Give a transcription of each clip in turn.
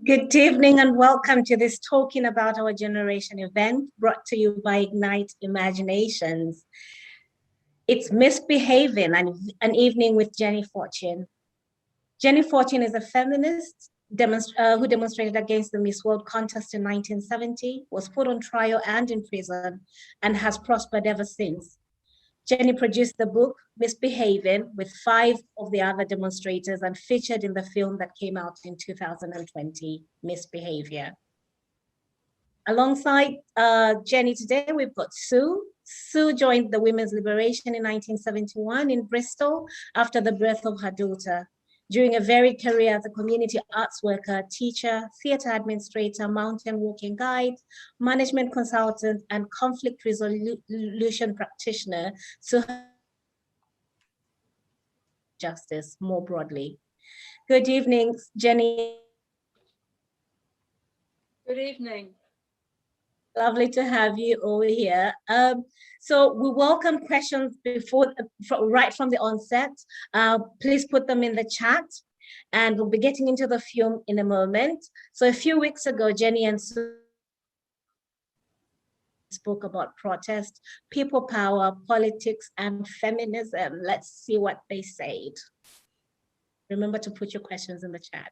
Good evening and welcome to this Talking About Our Generation event brought to you by Ignite Imaginations. It's Misbehavin, an evening with Jenny Fortune. Jenny Fortune is a feminist who demonstrated against the Miss World contest in 1970, was put on trial and in prison, and has prospered ever since. Jenny produced the book Misbehavin with 5 of the other demonstrators and featured in the film that came out in 2020, Misbehavior. Alongside Jenny today, we've got Sue. Sue joined the Women's Liberation in 1971 in Bristol after the birth of her daughter. During a varied career as a community arts worker, teacher, theater administrator, mountain walking guide, management consultant, and conflict resolution practitioner, Sue justice more broadly. Good evening, Jenny. Good evening. Lovely to have you all here. So we welcome questions right from the onset. Please put them in the chat and we'll be getting into the film in a moment. So a few weeks ago, Jenny and Sue spoke about protest, people power, politics, and feminism. Let's see what they said. Remember to put your questions in the chat.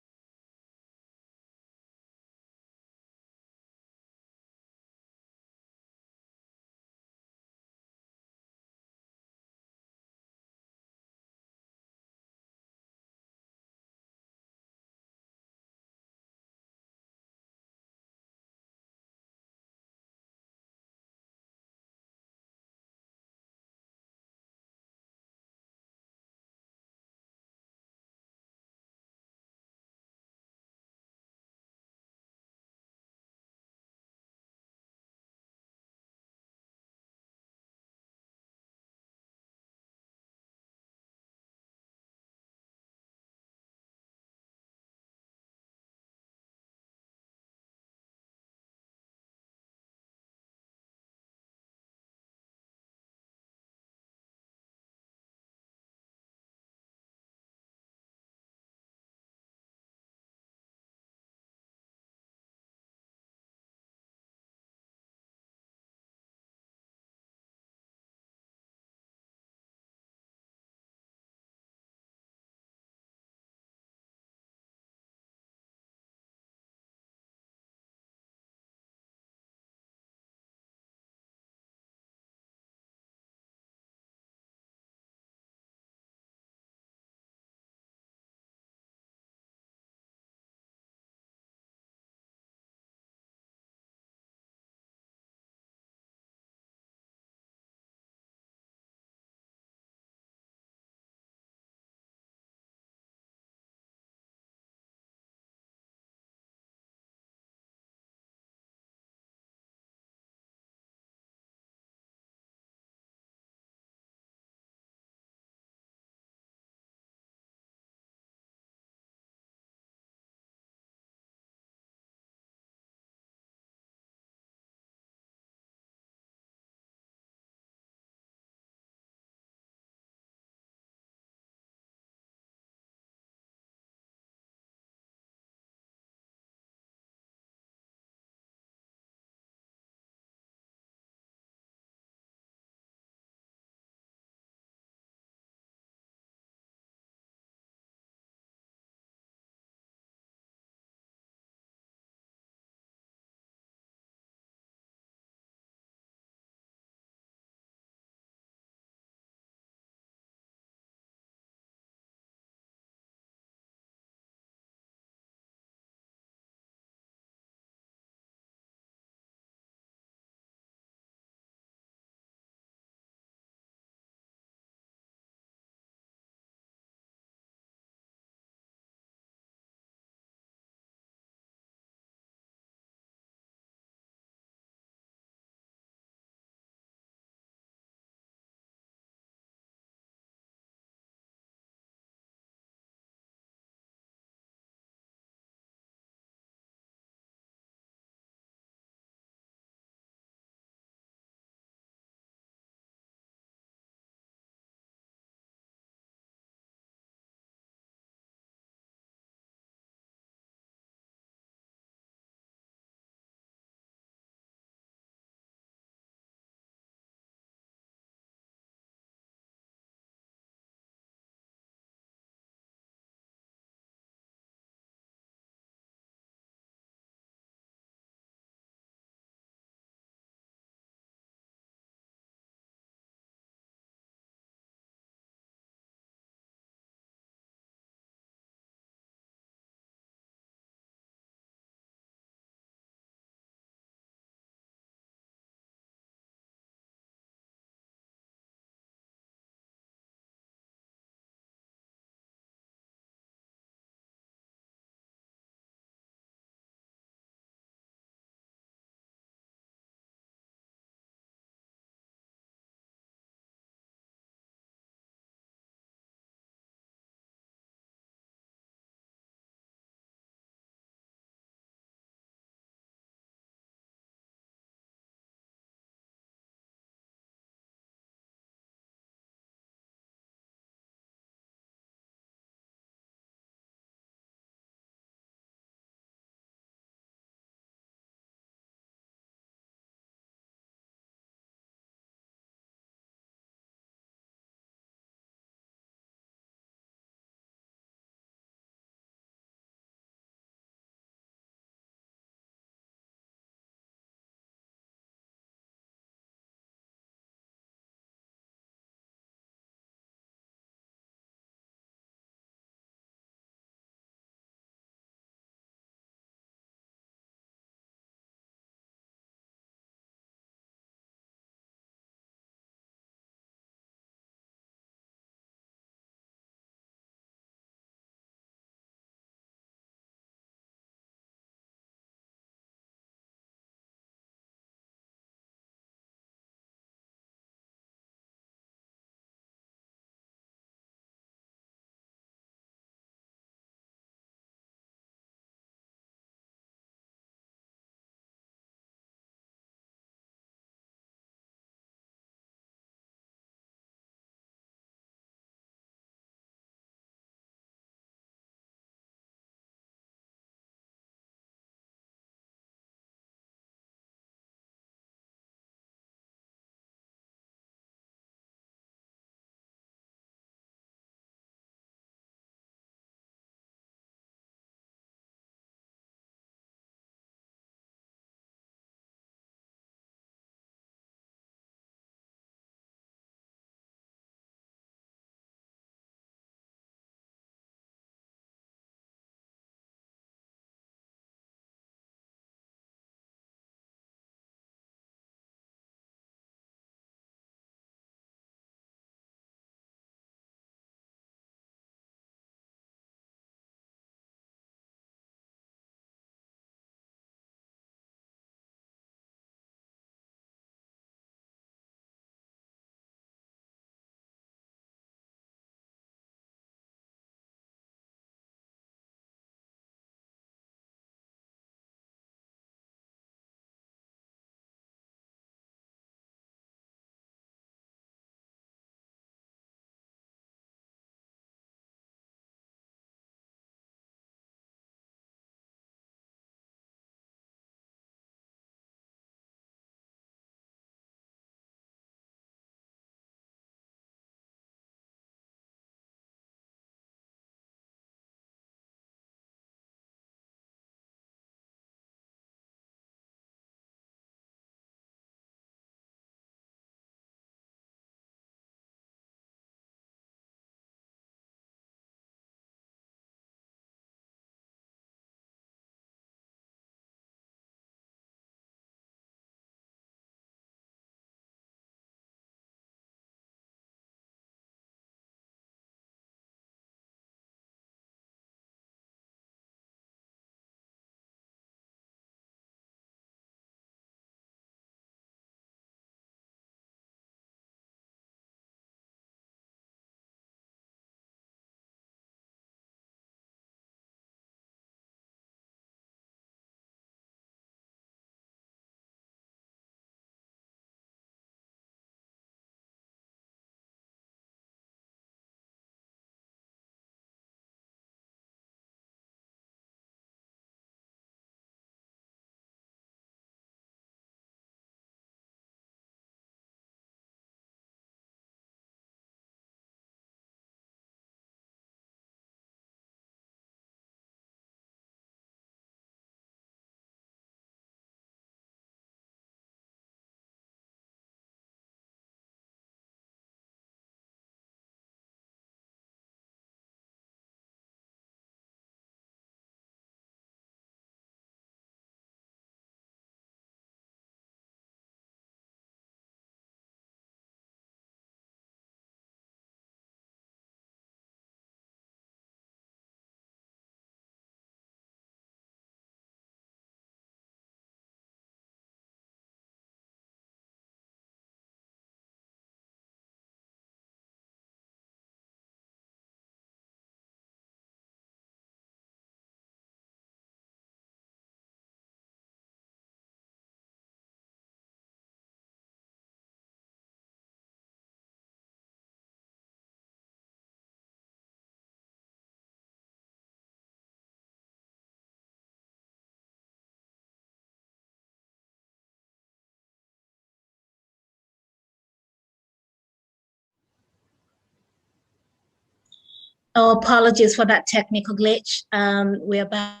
Oh, apologies for that technical glitch. We're back.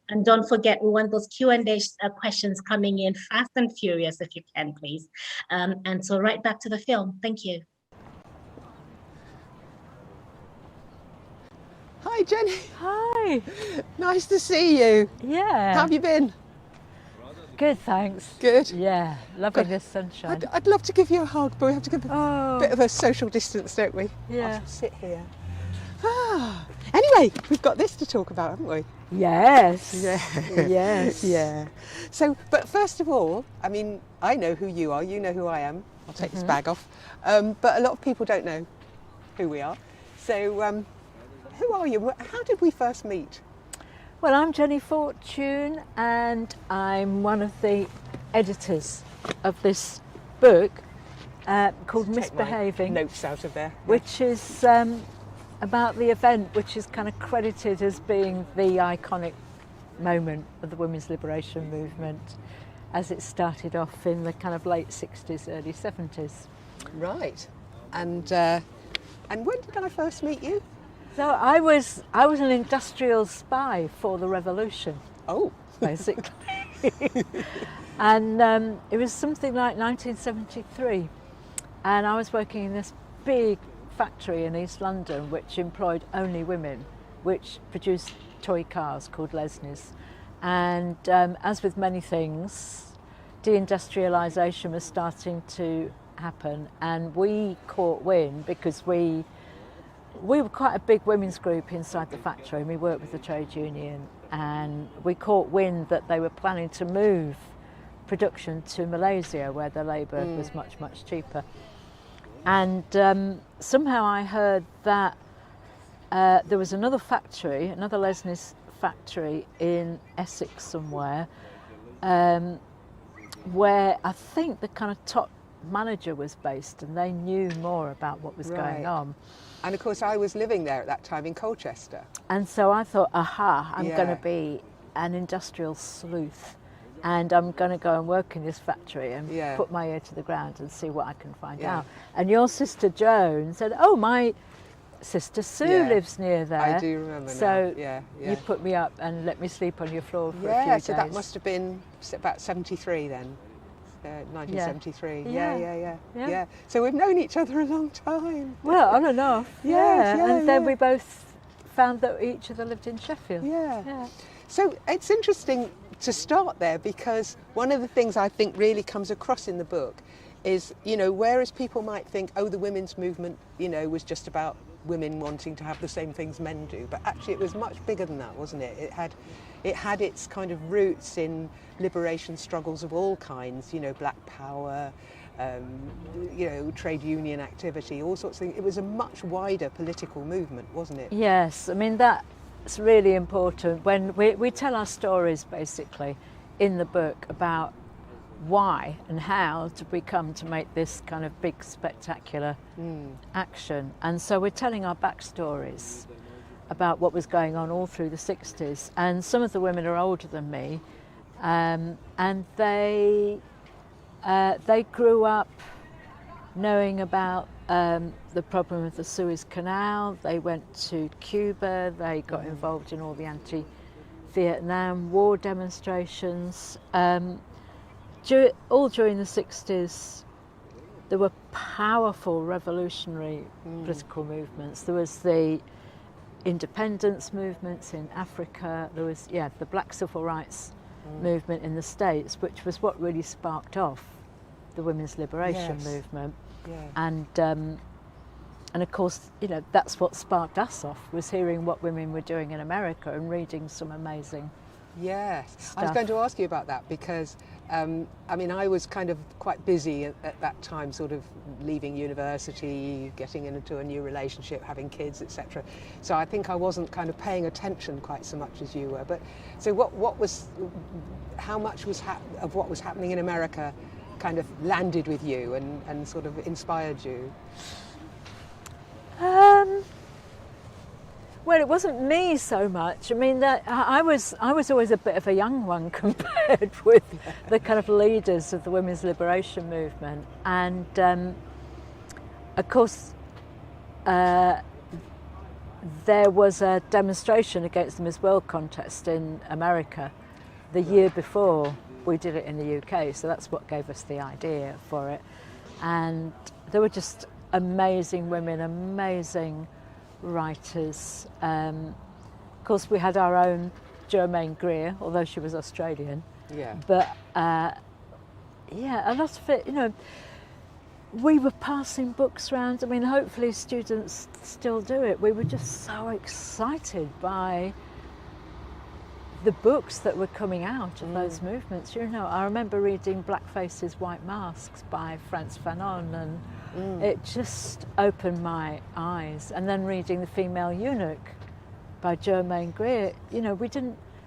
And don't forget, we want those Q&A questions coming in fast and furious, if you can, please. And so right back to the film. Thank you. Hi, Jenny. Hi. Nice to see you. Yeah. How have you been? Good, thanks. Good. Yeah, loving this sunshine. I'd love to give you a hug, but we have to give a bit of a social distance, don't we? Yeah. I'll sit here. Anyway, we've got this to talk about, haven't we? Yes. Yeah. Yes. Yeah. So, but first of all, I mean, I know who you are. You know who I am. I'll take this bag off. But a lot of people don't know who we are. So, who are you? How did we first meet? Well, I'm Jenny Fortune, and I'm one of the editors of this book called Misbehavin. Notes out of there. Which is about the event which is kind of credited as being the iconic moment of the women's liberation movement as it started off in the kind of late 60s, early 70s. Right. And when did I first meet you? So I was an industrial spy for the revolution. Oh. Basically. And it was something like 1973. And I was working in this big factory in East London which employed only women, which produced toy cars called Lesnies. And as with many things, deindustrialisation was starting to happen, and we caught wind because we were quite a big women's group inside the factory, and we worked with the trade union, and we caught wind that they were planning to move production to Malaysia where the labour was much, much cheaper. And somehow I heard that there was another factory, another Lesnies factory in Essex somewhere, where I think the kind of top manager was based, and they knew more about what was going on. And of course I was living there at that time in Colchester. And so I thought, aha, I'm going to be an industrial sleuth, and I'm going to go and work in this factory and put my ear to the ground and see what I can find out. And your sister Joan said, oh, my sister Sue lives near there. I do remember so now. you put me up and let me sleep on your floor for a few days. So that must have been about 73 then. 1973. Yeah. So we've known each other a long time. Well, on and off. And then we both found that each other lived in Sheffield. Yeah. So it's interesting to start there, because one of the things I think really comes across in the book is, whereas people might think, oh, the women's movement, was just about women wanting to have the same things men do, but actually it was much bigger than that, wasn't it? It had its kind of roots in liberation struggles of all kinds, black power, trade union activity, all sorts of things. It was a much wider political movement, wasn't it? Yes, I mean, that's really important. When we tell our stories basically in the book about why and how did we come to make this kind of big spectacular action, and so we're telling our backstories about what was going on all through the 60s, and some of the women are older than me, and they grew up knowing about the problem of the Suez Canal. They went to Cuba, they got involved in all the anti-Vietnam War demonstrations. All during the 60s, there were powerful revolutionary political movements. There was the independence movements in Africa. There was, the Black Civil Rights movement in the States, which was what really sparked off the women's liberation movement. And of course, that's what sparked us off, was hearing what women were doing in America and reading some amazing stuff. I was going to ask you about that because I was kind of quite busy at that time, sort of leaving university, getting into a new relationship, having kids, etc. So I think I wasn't kind of paying attention quite so much as you were. But so how much of what was happening in America kind of landed with you and sort of inspired you? Well, it wasn't me so much. I mean, I was always a bit of a young one compared with the kind of leaders of the women's liberation movement. And of course, there was a demonstration against the Miss World contest in America the year before we did it in the UK, so that's what gave us the idea for it. And there were just amazing women, amazing writers. Of course, we had our own Germaine Greer, although she was Australian. Yeah. But yeah, a lot of it, you know, we were passing books around. I mean, hopefully students still do it. We were just so excited by the books that were coming out of those movements. You know, I remember reading Black Faces, White Masks by Frantz Fanon, and it just opened my eyes. And then reading The Female Eunuch by Germaine Greer, you know,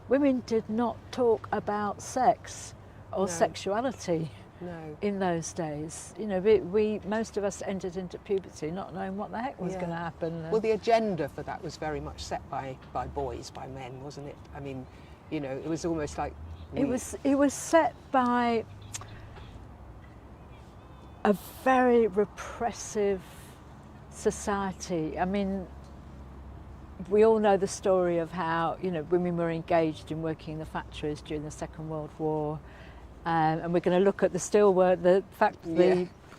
women did not talk about sex or sexuality in those days. You know, most of us entered into puberty not knowing what the heck was going to happen. Well, the agenda for that was very much set by boys, by men, wasn't it? I mean, you know, it was almost like it was set by a very repressive society. I mean, we all know the story of how, you know, women were engaged in working in the factories during the Second World War, and we're going to look at the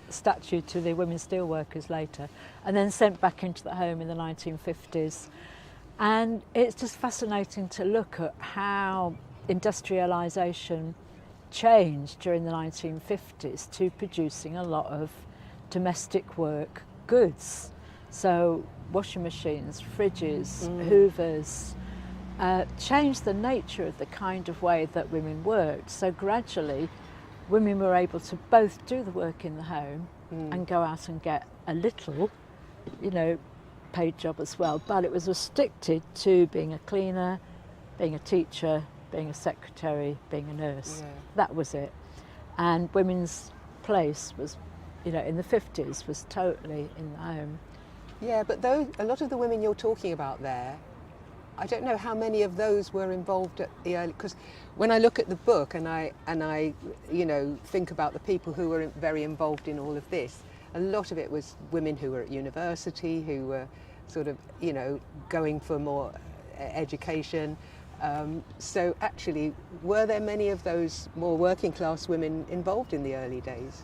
statue to the women steelworkers later, and then sent back into the home in the 1950s. And it's just fascinating to look at how industrialisation changed during the 1950s to producing a lot of domestic work goods. So washing machines, fridges, hoovers, changed the nature of the kind of way that women worked. So gradually, women were able to both do the work in the home and go out and get a little, you know, paid job as well. But it was restricted to being a cleaner, being a teacher, being a secretary, being a nurse. Yeah. That was it. And women's place was, you know, in the 50s was totally in the home. Yeah, but though a lot of the women you're talking about there, I don't know how many of those were involved at the early, because when I look at the book and I you know, think about the people who were very involved in all of this, a lot of it was women who were at university, who were sort of, you know, going for more education. So actually, were there many of those more working class women involved in the early days?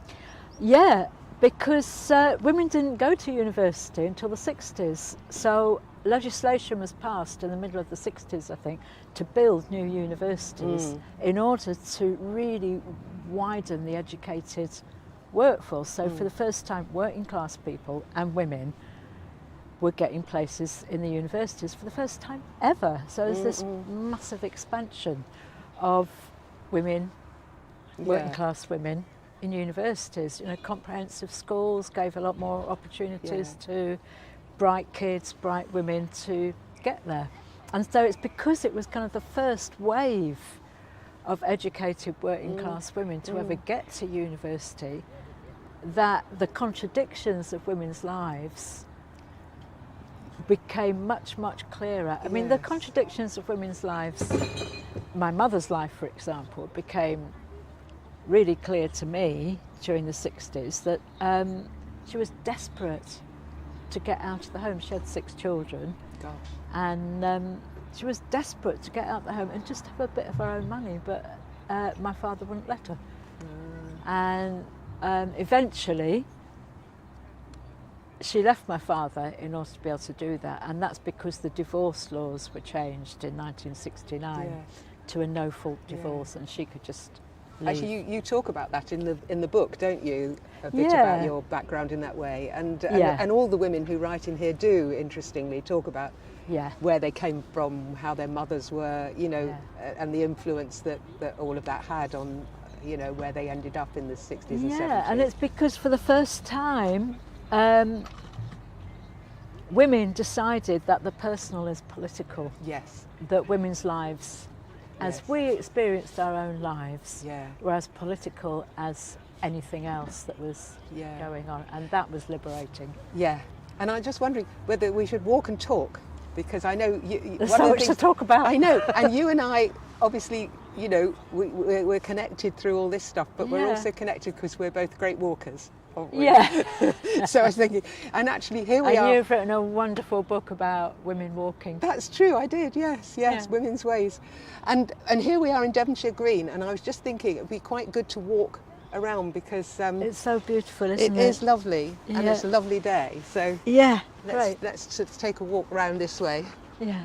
Yeah, because women didn't go to university until the 60s. So legislation was passed in the middle of the 60s, I think, to build new universities in order to really widen the educated workforce. So for the first time, working class people and women were getting places in the universities for the first time ever. So there's this massive expansion of women, working class women, in universities. You know, comprehensive schools gave a lot more opportunities to bright kids, bright women to get there. And so it's because it was kind of the first wave of educated working class women to ever get to university that the contradictions of women's lives became much, much clearer. I mean, the contradictions of women's lives, my mother's life, for example, became really clear to me during the 60s that she was desperate to get out of the home. She had 6 children. Gosh. And she was desperate to get out of the home and just have a bit of her own money, but my father wouldn't let her. And eventually she left my father in order to be able to do that, and that's because the divorce laws were changed in 1969 to a no-fault divorce, and she could just leave. Actually, you talk about that in the book, don't you? A bit about your background in that way, and all the women who write in here do, interestingly, talk about where they came from, how their mothers were, you know, and the influence that all of that had on, you know, where they ended up in the 60s and 70s. Yeah, and it's because for the first time, women decided that the personal is political. Yes. That women's lives, as we experienced our own lives, were as political as anything else that was going on, and that was liberating. Yeah, and I'm just wondering whether we should walk and talk, because I know there's so much to talk about. I know, and you and I obviously you know, we're connected through all this stuff, but we're Yeah. also connected because we're both great walkers, aren't we? Yeah. So I was thinking, and actually here we And are. you've written a wonderful book about women walking. That's true, I did, yes, Yeah. Women's Ways. And here we are in Devonshire Green, and I was just thinking it would be quite good to walk around because It's so beautiful, isn't it it? is lovely, and Yeah. it's a lovely day. So Yeah, great. let's sort of take a walk round this way. Yeah.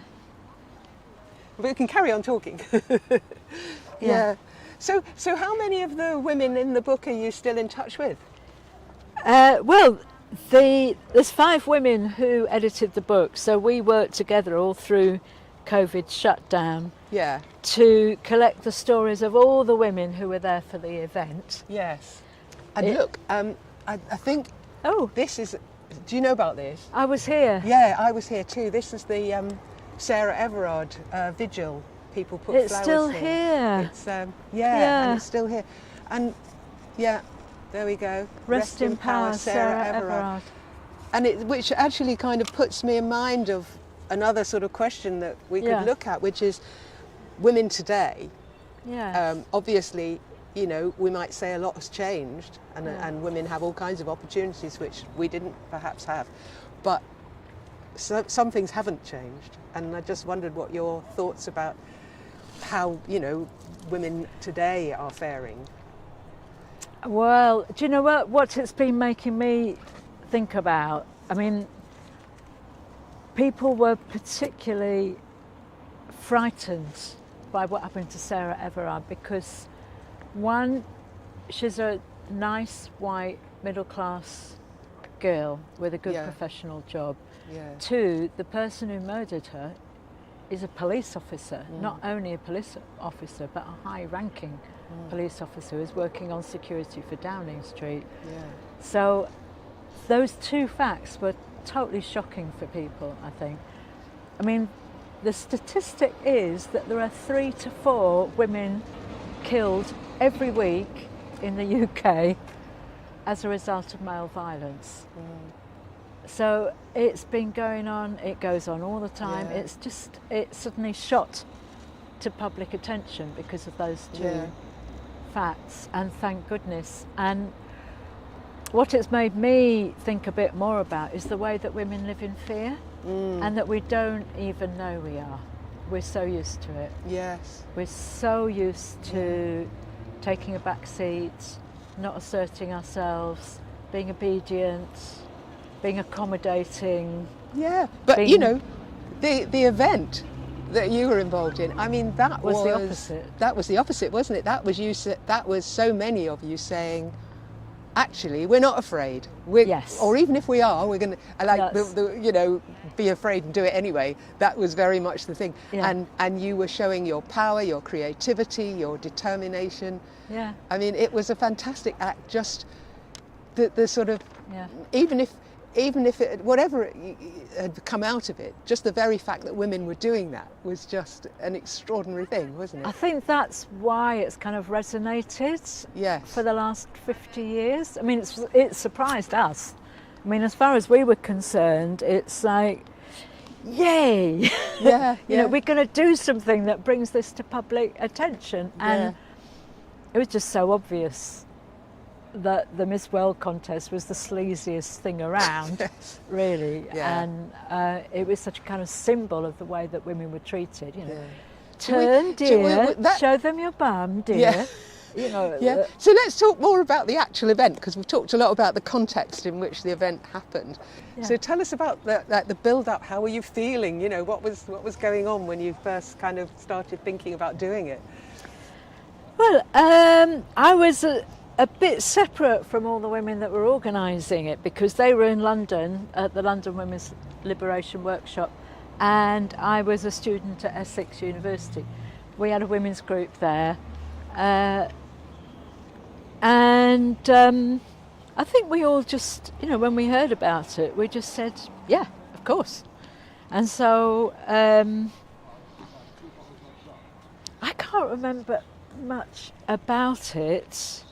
But we can carry on talking. Yeah. So how many of the women in the book are you still in touch with? Well, there's 5 women who edited the book, so we worked together all through COVID shutdown Yeah. to collect the stories of all the women who were there for the event. Yes. And It- look, I think Oh, this is. Do you know about this? I was here. Yeah, I was here too. This is the Sarah Everard vigil. People put It's flowers still here. here. It's Yeah. and it's still here. And yeah, there we go. Rest in power, Sarah Everard. And which actually kind of puts me in mind of another sort of question that we Yeah. could look at, which is women today. Yeah. Obviously, you know, we might say a lot has changed, and, Yeah. and women have all kinds of opportunities which we didn't perhaps have, but some things haven't changed. And I just wondered what your thoughts about how, you know, women today are faring. Well, do you know what it's been making me think about? I mean, people were particularly frightened by what happened to Sarah Everard because, one, she's a nice, white, middle-class girl with a good Yeah. professional job. Yeah. 2, the person who murdered her is a police officer, not only a police officer, but a high-ranking police officer who's working on security for Downing Street. Yeah. So those 2 facts were totally shocking for people, I think. I mean, the statistic is that there are 3 to 4 women killed every week in the UK as a result of male violence. So it's been going on, it goes on all the time. Yeah. It suddenly shot to public attention because of those 2 Yeah. facts, and thank goodness. And what it's made me think a bit more about is the way that women live in fear and that we don't even know we are. We're so used to it. Yes. We're so used to taking a back seat, not asserting ourselves, being obedient, being accommodating. Yeah. But Being- you know, the event that you were involved in, I mean, that Was the opposite. That was the opposite, wasn't it? That was that was so many of you saying, actually, we're not afraid. Yes. Or even if we are, we're going to, like, That's- you know, be afraid and do it anyway. That was very much the thing. Yeah. And you were showing your power, your creativity, your determination. Yeah, I mean, it was a fantastic act. Just the sort of, yeah. even if it, whatever had come out of it, just the very fact that women were doing that was just an extraordinary thing, wasn't I it? think that's why it's kind of resonated Yes. for the last 50 years. I mean, it surprised us. I mean, as far as we were concerned, it's like, yay! Yeah, You know, yeah. we're going to do something that brings this to public attention. And it was just so obvious that the Miss World contest was the sleaziest thing around, Yes. really. Yeah. And it was such a kind of symbol of the way that women were treated, you know. Yeah. Turn, So we- dear, that- show them your bum, dear. Yeah. You know, Yeah. So let's talk more about the actual event, because we've talked a lot about the context in which the event happened. Yeah. So tell us about the build-up. How were you feeling? You know, what was going on when you first kind of started thinking about doing it? Well, I was a bit separate from all the women that were organising it because they were in London at the London Women's Liberation Workshop, and I was a student at Essex University. We had a women's group there, and I think we all just, you know, when we heard about it, we just said, yeah, of course. And so I can't remember much about it.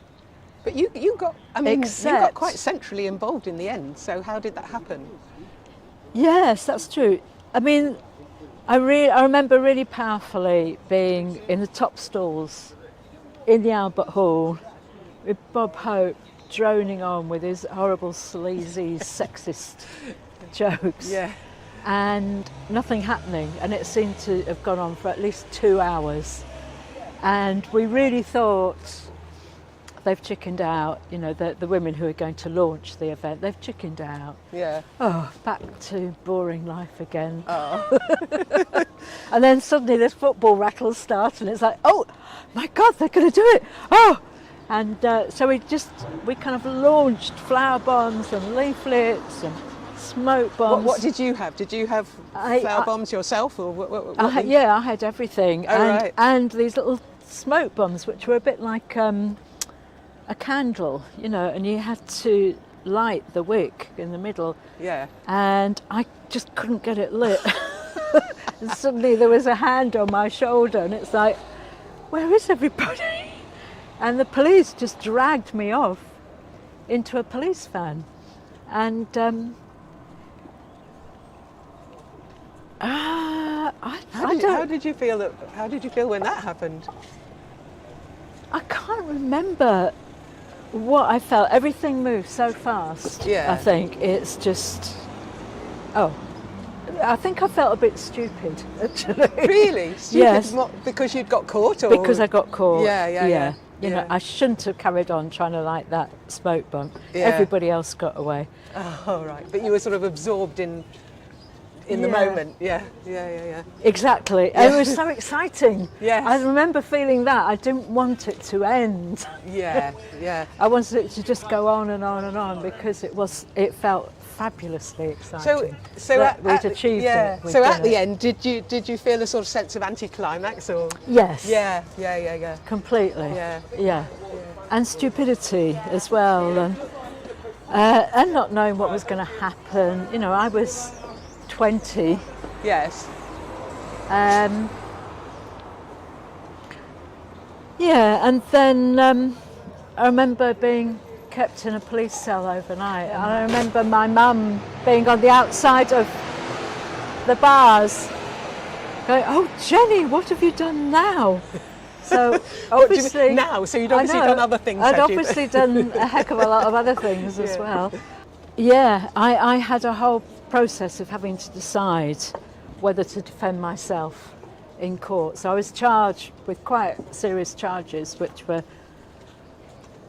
But you got, I mean, you got Except- quite centrally involved in the end. So how did that happen? Yes, that's true. I mean, I remember really powerfully being in the top stalls in the Albert Hall with Bob Hope droning on with his horrible, sleazy, sexist jokes. Yeah. And nothing happening, and it seemed to have gone on for at least 2 hours. And we really thought, they've chickened out, you know, the women who are going to launch the event, they've chickened out. Yeah. Oh, back to boring life again. Oh. And then suddenly this football rattles start, and it's like, oh my God, they're going to do it. Oh! And so we kind of launched flower bombs and leaflets and smoke bombs. What did you have? Did you have flower bombs yourself, or what yeah, I had everything. Oh, right. And these little smoke bombs, which were a bit like a candle, you know, and you had to light the wick in the middle. Yeah. And I just couldn't get it lit. And suddenly there was a hand on my shoulder, and it's like, where is everybody? And the police just dragged me off into a police van. And How did you feel when that happened? I can't remember what I felt. Everything moved so fast. Yeah. I think it's just. Oh, I think I felt a bit stupid, actually. Really? Stupid? Yes. Because you'd got caught, or because I got caught. Yeah. You know, I shouldn't have carried on trying to light that smoke bomb. Yeah. Everybody else got away. Oh, right. But you were sort of absorbed in the moment. Yeah. Exactly. Yeah. It was so exciting. Yes. I remember feeling that. I didn't want it to end. Yeah. I wanted it to just go on and on and on, because it felt fabulously exciting. So that we'd achieved it. So at the end, did you feel a sort of sense of anticlimax, or? Yes. Yeah. Completely. Yeah. And stupidity as well, and not knowing what was going to happen. You know, I was 20. Yes. Yeah, and then I remember being kept in a police cell overnight. And I remember my mum being on the outside of the bars going, "Oh, Jenny, what have you done now?" So obviously now, so you'd obviously done other things. I'd obviously done a heck of a lot of other things as well. Yeah, I had a whole process of having to decide whether to defend myself in court. So I was charged with quite serious charges, which were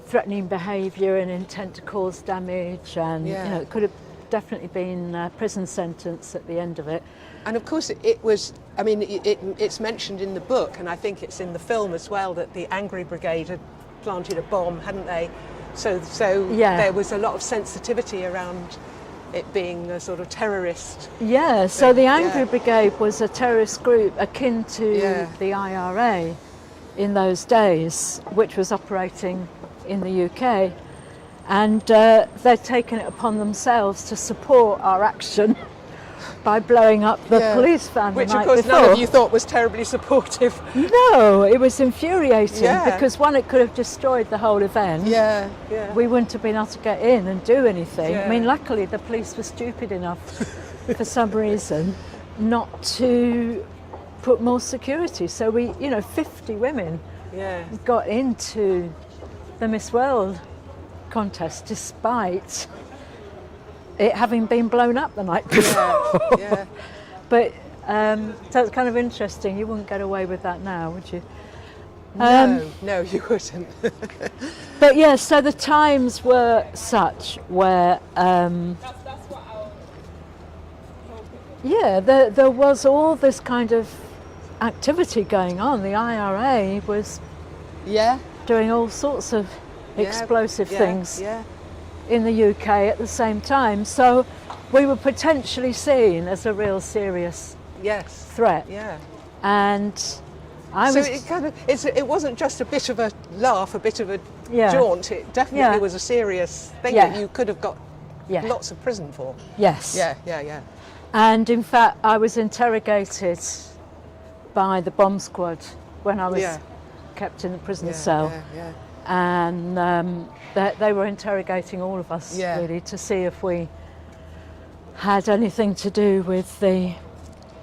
threatening behaviour and intent to cause damage, and you know, it could have definitely been a prison sentence at the end of it. And of course it was, I mean, it's mentioned in the book, and I think it's in the film as well, that the Angry Brigade had planted a bomb, hadn't they? So there was a lot of sensitivity around it being a sort of terrorist. Yeah, so the Angry Brigade was a terrorist group akin to the IRA in those days, which was operating in the UK, and they'd taken it upon themselves to support our action by blowing up the police van which the night of course before. none of you thought was terribly supportive. No, it was infuriating because one, it could have destroyed the whole event. We wouldn't have been able to get in and do anything. I mean, luckily the police were stupid enough for some reason not to put more security. So we, 50 women got into the Miss World contest despite it having been blown up the night before. But so it's kind of interesting. You wouldn't get away with that now, would you? No, you wouldn't. But yeah, so the times were such where there was all this kind of activity going on. The IRA was doing all sorts of explosive things in the UK at the same time. So we were potentially seen as a real serious threat. And it wasn't just a bit of a laugh, a bit of a jaunt. It definitely was a serious thing that you could have got lots of prison for. Yes. Yeah. And in fact, I was interrogated by the bomb squad when I was kept in the prison cell. And they were interrogating all of us really to see if we had anything to do with the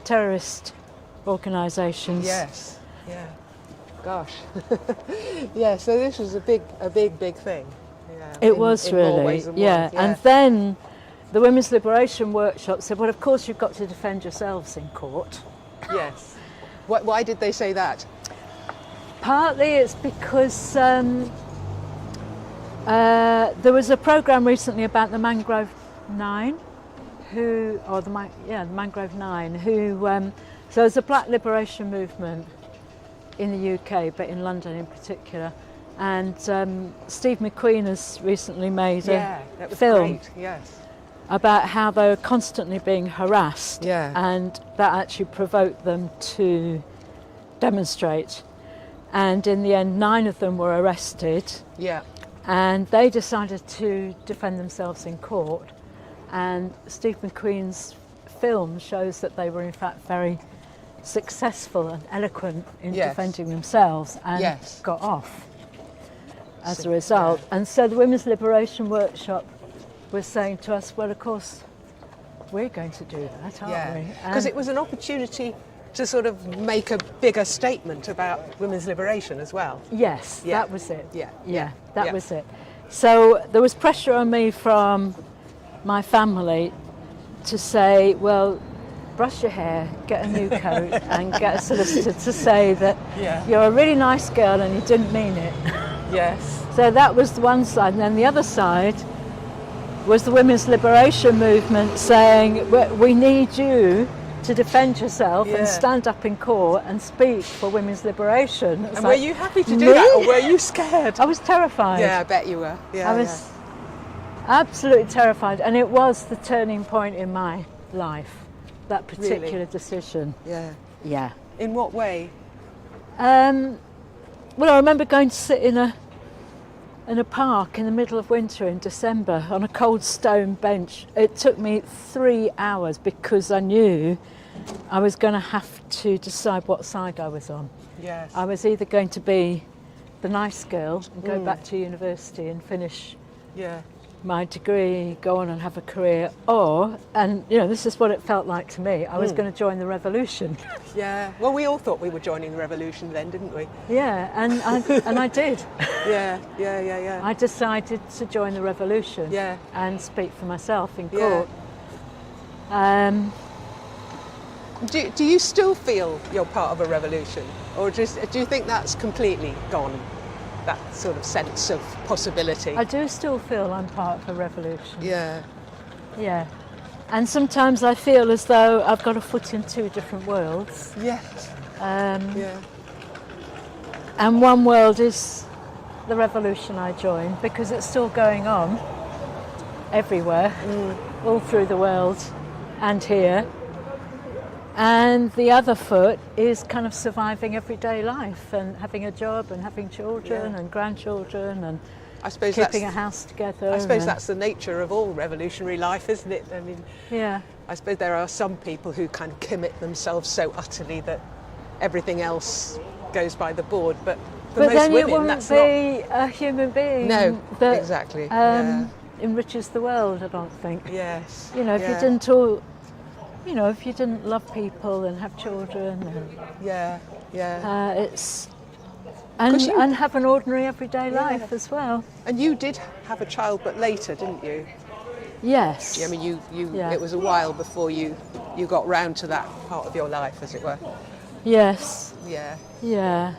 terrorist organisations. Yes. Yeah. Gosh. Yeah. So this was a big thing. Yeah. It was in really, more ways than yeah. one. Yeah. And then the Women's Liberation Workshop said, well, of course you've got to defend yourselves in court. Yes. Why did they say that? Partly it's because there was a programme recently about the Mangrove Nine, the Mangrove Nine, who, so there's a black liberation movement in the UK, but in London in particular. And Steve McQueen has recently made a that was film great. Yes. about how they were constantly being harassed, Yeah. and that actually provoked them to demonstrate. And in the end, 9 of them were arrested, Yeah. and they decided to defend themselves in court. And Steve McQueen's film shows that they were in fact very successful and eloquent in Yes. defending themselves, and Yes. got off as a result. And so the Women's Liberation Workshop was saying to us, well, of course, we're going to do that, aren't we? Because And it was an opportunity to sort of make a bigger statement about women's liberation as well. yes, Yeah. that was it. Yeah. That Yeah. was it. So there was pressure on me from my family to say, well, brush your hair, get a new coat, and get a solicitor to say that Yeah. you're a really nice girl and you didn't mean it. Yes. So that was the one side, and then the other side was the women's liberation movement saying, we need you to defend yourself Yeah. and stand up in court and speak for women's liberation. It's And like, were you happy to do me? that, or were you scared? I was terrified. Yeah, I bet you were. Yeah, I was absolutely terrified, and it was the turning point in my life, that particular Really? decision. Yeah. Yeah. In what way? Well, I remember going to sit in a park in the middle of winter in December on a cold stone bench. It took me 3 hours because I knew I was going to have to decide what side I was on. Yes. I was either going to be the nice girl and go back to university and finish Yeah. my degree, go on and have a career, or, and you know, this is what it felt like to me, I was going to join the revolution. Yeah. Well, we all thought we were joining the revolution then, didn't we? Yeah, and I did. Yeah. Yeah. Yeah. Yeah. I decided to join the revolution, Yeah. and speak for myself in Yeah. court. Do you still feel you're part of a revolution, or do you think that's completely gone? That sort of sense of possibility. I do still feel I'm part of a revolution. Yeah. Yeah. And sometimes I feel as though I've got a foot in 2 different worlds. Yes. Yeah. And one world is the revolution I joined, because it's still going on everywhere, all through the world and here. And the other foot is kind of surviving everyday life and having a job and having children and grandchildren and I suppose keeping a house together. I suppose and- that's the nature of all revolutionary life, isn't it? I mean, Yeah. I suppose there are some people who kind of commit themselves so utterly that everything else goes by the board, but for But most then you women, wouldn't that's be a human being No, that exactly, yeah. enriches the world, I don't think. not. Yes. You know, if yeah. you didn't all, you know, if you didn't love people and have children and Yeah. Yeah. it's and have an ordinary everyday life as well. And you did have a child, but later, didn't you? Yes. I mean, you. Yeah. It was a while before you got round to that part of your life, as it were. Yes. Yeah. Yeah.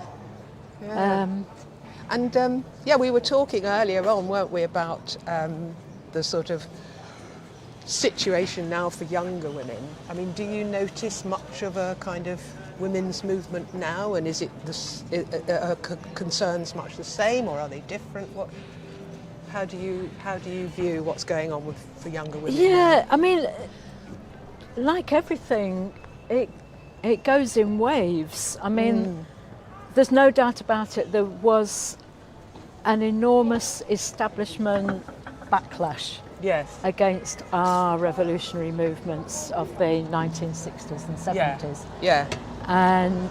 Yeah. And we were talking earlier on, weren't we, about the sort of situation now for younger women. I mean, do you notice much of a kind of women's movement now, and is it are concerns much the same, or are they different? How do you view what's going on for younger women? Yeah, I mean, like everything, it goes in waves. I mean, there's no doubt about it, there was an enormous establishment backlash Yes. against our revolutionary movements of the 1960s and 70s. Yeah. And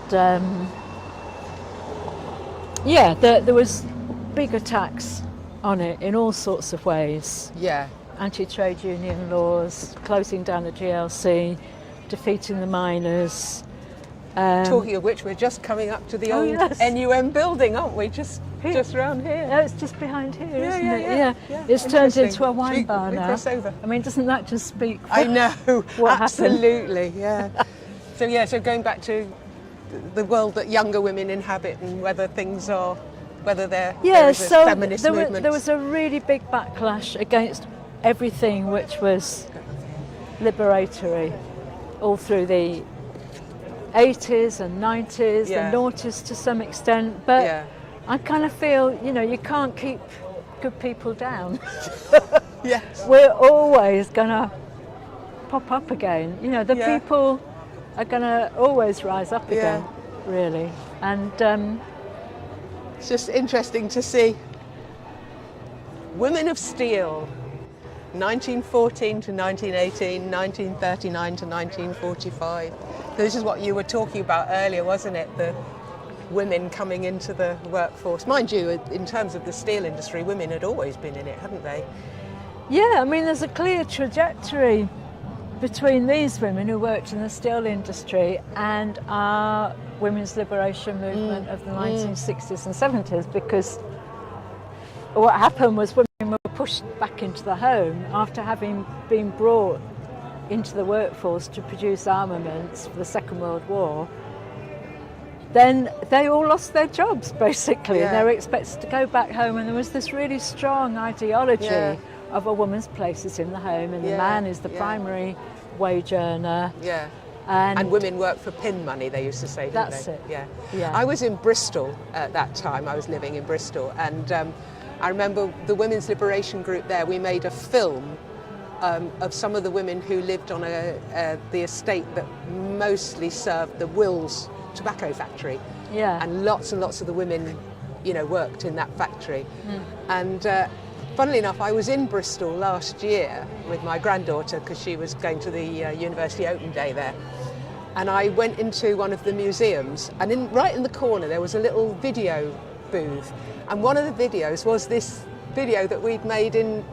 there was big attacks on it in all sorts of ways. Yeah. Anti-trade union laws, closing down the GLC, defeating the miners, Talking of which, we're just coming up to the Oh, old yes. NUM building, aren't we? Just around here. No, it's just behind here, isn't it? Yeah. It's turned Interesting. into a wine bar We now. cross over. I mean, doesn't that just speak for I know, what happened? absolutely, yeah. So going back to the world that younger women inhabit and whether things are, whether there is a so feminist movement. there was a really big backlash against everything which was liberatory all through the 80s and 90s, Yeah. the noughties to some extent, but Yeah. I kind of feel, you can't keep good people down. Yes. We're always going to pop up again. The Yeah. people are going to always rise up Yeah. again, really. And It's just interesting to see Women of Steel, 1914 to 1918, 1939 to 1945. This is what you were talking about earlier, wasn't it? The women coming into the workforce. Mind you, in terms of the steel industry, women had always been in it, hadn't they? yeah, I mean, there's a clear trajectory between these women who worked in the steel industry and our women's liberation movement of the 1960s and 70s, because what happened was women were pushed back into the home after having been brought into the workforce to produce armaments for the Second World War. Then they all lost their jobs, basically. Yeah. They were expected to go back home, and there was this really strong ideology Yeah. of a woman's place is in the home, and the Yeah, man is the yeah. primary wage earner. Yeah. And, And women work for pin money, they used to say, didn't That's they? it. Yeah. Yeah. I was in Bristol at that time. I was living in Bristol, and I remember the Women's Liberation Group there. We made a film of some of the women who lived on the estate that mostly served the Wills tobacco factory. Yeah. And lots of the women, worked in that factory. And funnily enough, I was in Bristol last year with my granddaughter because she was going to the University Open Day there. And I went into one of the museums, and right in the corner there was a little video booth. And one of the videos was this video that we'd made in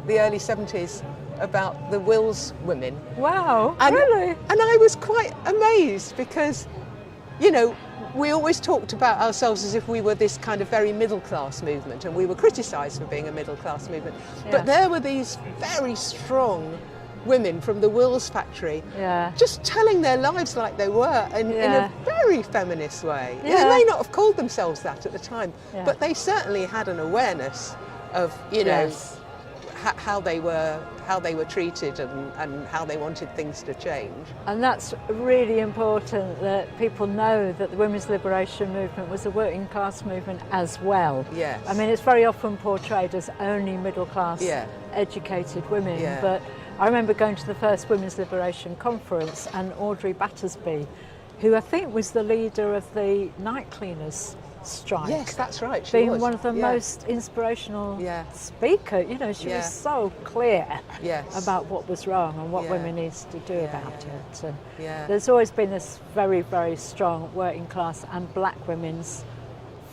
the early 70s about the Wills women. Wow, And, really? And I was quite amazed because, we always talked about ourselves as if we were this kind of very middle-class movement, and we were criticised for being a middle-class movement. Yeah. But there were these very strong women from the Wills factory Yeah. just telling their lives like they were in Yeah. a very feminist way. They Yeah. may not have called themselves that at the time, Yeah. but they certainly had an awareness of, Yes. how they were treated and how they wanted things to change. And that's really important, that people know that the women's liberation movement was a working class movement as well. Yes. I mean, it's very often portrayed as only middle class Yeah. educated women, Yeah. but I remember going to the first Women's Liberation Conference, and Audrey Battersby, who I think was the leader of the night cleaners strike. Yes, that's right. She Being was. one of the Yeah. most inspirational Yeah. speakers, she Yeah. was so clear Yes. about what was wrong and what Yeah. women needs to do Yeah, about it. And Yeah. there's always been this very, very strong working class and black women's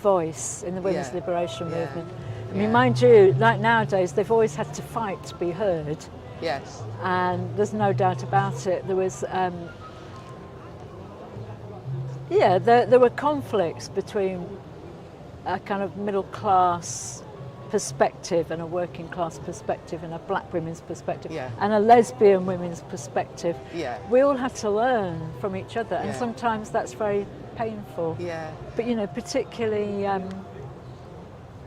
voice in the women's Yeah. liberation Yeah. movement. I mean, Yeah. mind you, like nowadays, they've always had to fight to be heard, Yes. and there's no doubt about it. There was, there were conflicts between a kind of middle class perspective and a working class perspective and a black women's perspective Yeah. and a lesbian women's perspective. Yeah. We all have to learn from each other, and Yeah. sometimes that's very painful. Yeah. But particularly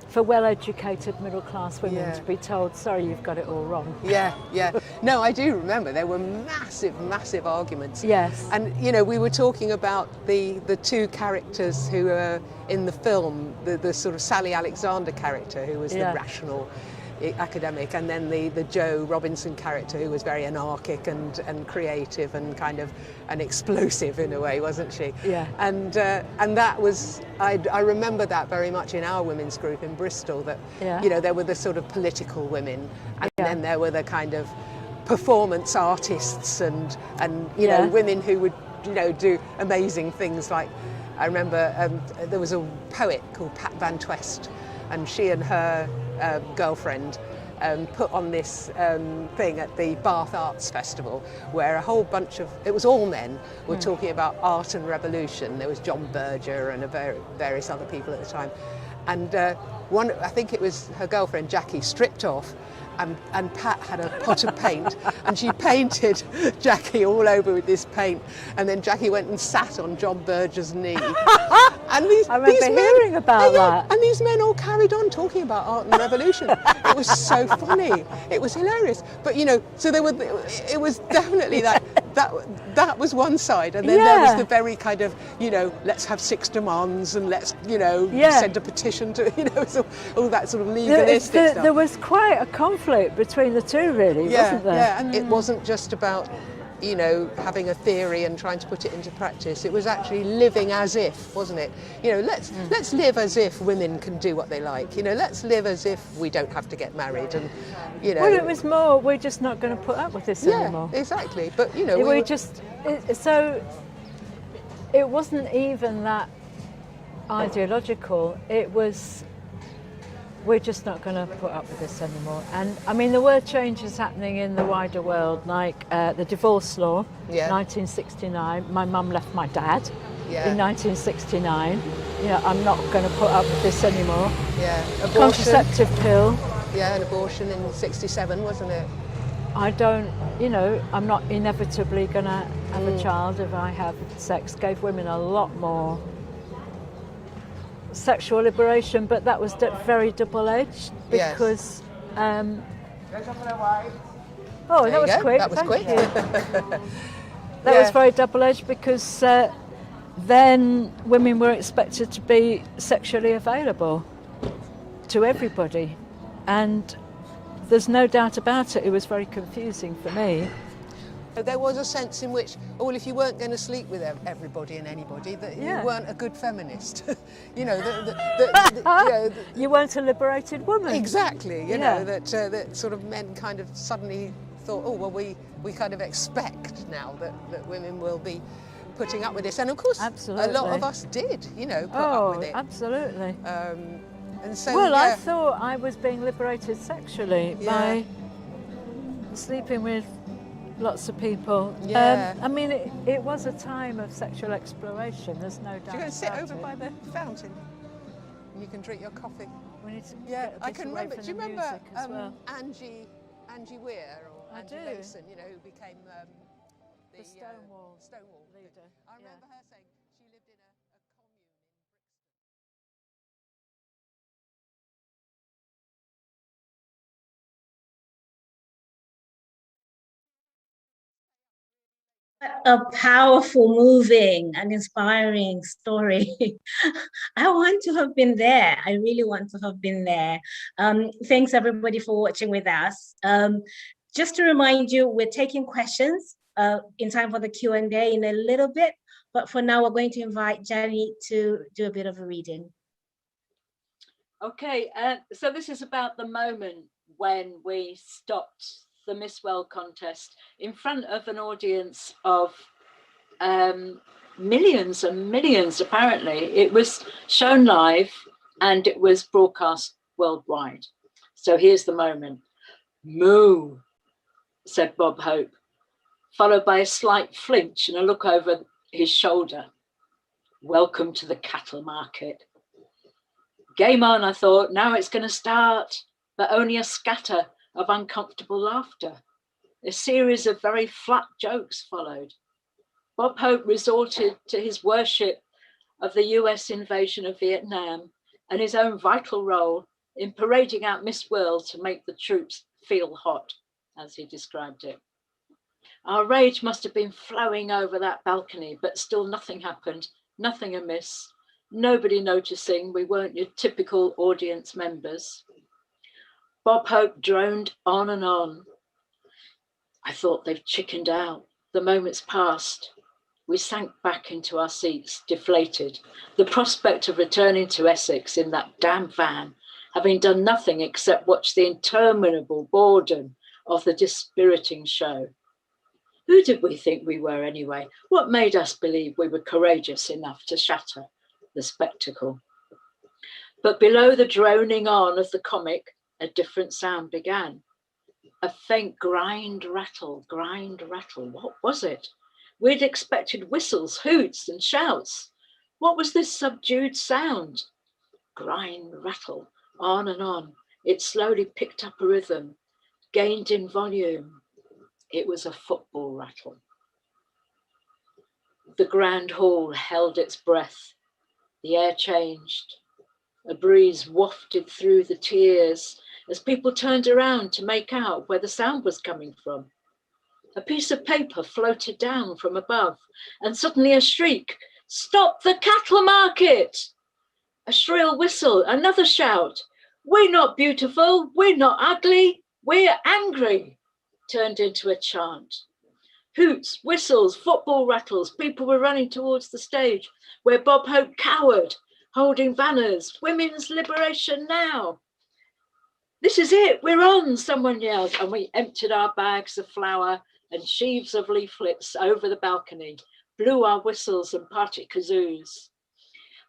for well-educated middle-class women Yeah. to be told, sorry, you've got it all wrong. Yeah, yeah. No, I do remember there were massive arguments. Yes. And, we were talking about the two characters who were in the film, the sort of Sally Alexander character, who was Yeah. the rational academic, and then the Joe Robinson character, who was very anarchic and creative and kind of an explosive in a way, wasn't she? Yeah. And that was, I remember that very much in our women's group in Bristol, that, Yeah. there were the sort of political women, and Yeah. then there were the kind of performance artists and Yeah. women who would, do amazing things. Like, I remember there was a poet called Pat Van Twest, and she and her girlfriend put on this thing at the Bath Arts Festival, where a whole bunch of, it was all men, were talking about art and revolution. There was John Berger and various other people at the time. And one, I think it was her girlfriend Jackie, stripped off, and Pat had a pot of paint, and she painted Jackie all over with this paint, and then Jackie went and sat on John Berger's knee. And I remember hearing about that. And these men all carried on talking about art and revolution. It was so funny. It was hilarious. But you know, so there were. It was definitely that was one side, and then there was the very kind of, you know, let's have 6 demands and let's, you know, send a petition to, you know, so all that sort of legalistic stuff. There was quite a conflict between the two, really, wasn't there? Yeah, and it wasn't just about, you know, having a theory and trying to put it into practice. It was actually living as if, wasn't it? You know, let's live as if women can do what they like. You know, let's live as if we don't have to get married, and you know. Well, it was more, we're just not going to put up with this anymore. Yeah, exactly. But you know, so it wasn't even that ideological. It was, we're just not going to put up with this anymore. And I mean, there were changes happening in the wider world, like the divorce law, 1969. My mum left my dad in 1969. You know, I'm not going to put up with this anymore. Yeah, abortion. Contraceptive pill. Yeah, an abortion in 67, wasn't it? I don't, you know, I'm not inevitably going to have a child if I have sex. Gave women a lot more sexual liberation, but that was very double-edged because that was quick. That was quick. That was very double-edged because then women were expected to be sexually available to everybody, and there's no doubt about it, it was very confusing for me. There was a sense in which, oh, well, if you weren't going to sleep with everybody and anybody, that you weren't a good feminist. You know, you weren't a liberated woman. Exactly. You know, that sort of men kind of suddenly thought, oh, well, we kind of expect now that women will be putting up with this. And of course, a lot of us did, you know, put up with it. Absolutely. And so, well, I thought I was being liberated sexually by sleeping with lots of people. I mean, it was a time of sexual exploration, there's no doubt. Do you go and sit over by the fountain? And you can drink your coffee. We need to I can remember. Do you remember Angie Weir or Angie Mason, you know, who became the Stonewall leader? I remember her saying she lived in a commune in A powerful, moving, and inspiring story. I want to have been there. I really want to have been there. Thanks everybody for watching with us. Just to remind you, we're taking questions in time for the Q&A in a little bit, but for now we're going to invite Jenny to do a bit of a reading. Okay, so this is about the moment when we stopped the Miss World contest in front of an audience of millions and millions. Apparently it was shown live and it was broadcast worldwide. So here's the moment. "Moo," said Bob Hope, followed by a slight flinch and a look over his shoulder. "Welcome to the cattle market." Game on, I thought. Now it's going to start, but only a scatter of uncomfortable laughter. A series of very flat jokes followed. Bob Hope resorted to his worship of the US invasion of Vietnam and his own vital role in parading out Miss World to make the troops feel hot, as he described it. Our rage must have been flowing over that balcony, but still nothing happened, nothing amiss, nobody noticing we weren't your typical audience members. Bob Hope droned on and on. I thought they've chickened out. The moments passed. We sank back into our seats, deflated. The prospect of returning to Essex in that damn van, having done nothing except watch the interminable boredom of the dispiriting show. Who did we think we were anyway? What made us believe we were courageous enough to shatter the spectacle? But below the droning on of the comic, a different sound began. A faint grind, rattle, grind, rattle. What was it? We'd expected whistles, hoots, and shouts. What was this subdued sound? Grind, rattle, on and on. It slowly picked up a rhythm, gained in volume. It was a football rattle. The grand hall held its breath. The air changed. A breeze wafted through the tiers as people turned around to make out where the sound was coming from. A piece of paper floated down from above, and suddenly a shriek, "Stop the cattle market!" A shrill whistle, another shout, "We're not beautiful, we're not ugly, we're angry," turned into a chant. Hoots, whistles, football rattles, people were running towards the stage where Bob Hope cowered, holding banners, "Women's liberation now." "This is it, we're on," someone yelled, and we emptied our bags of flour and sheaves of leaflets over the balcony, blew our whistles and party kazoos.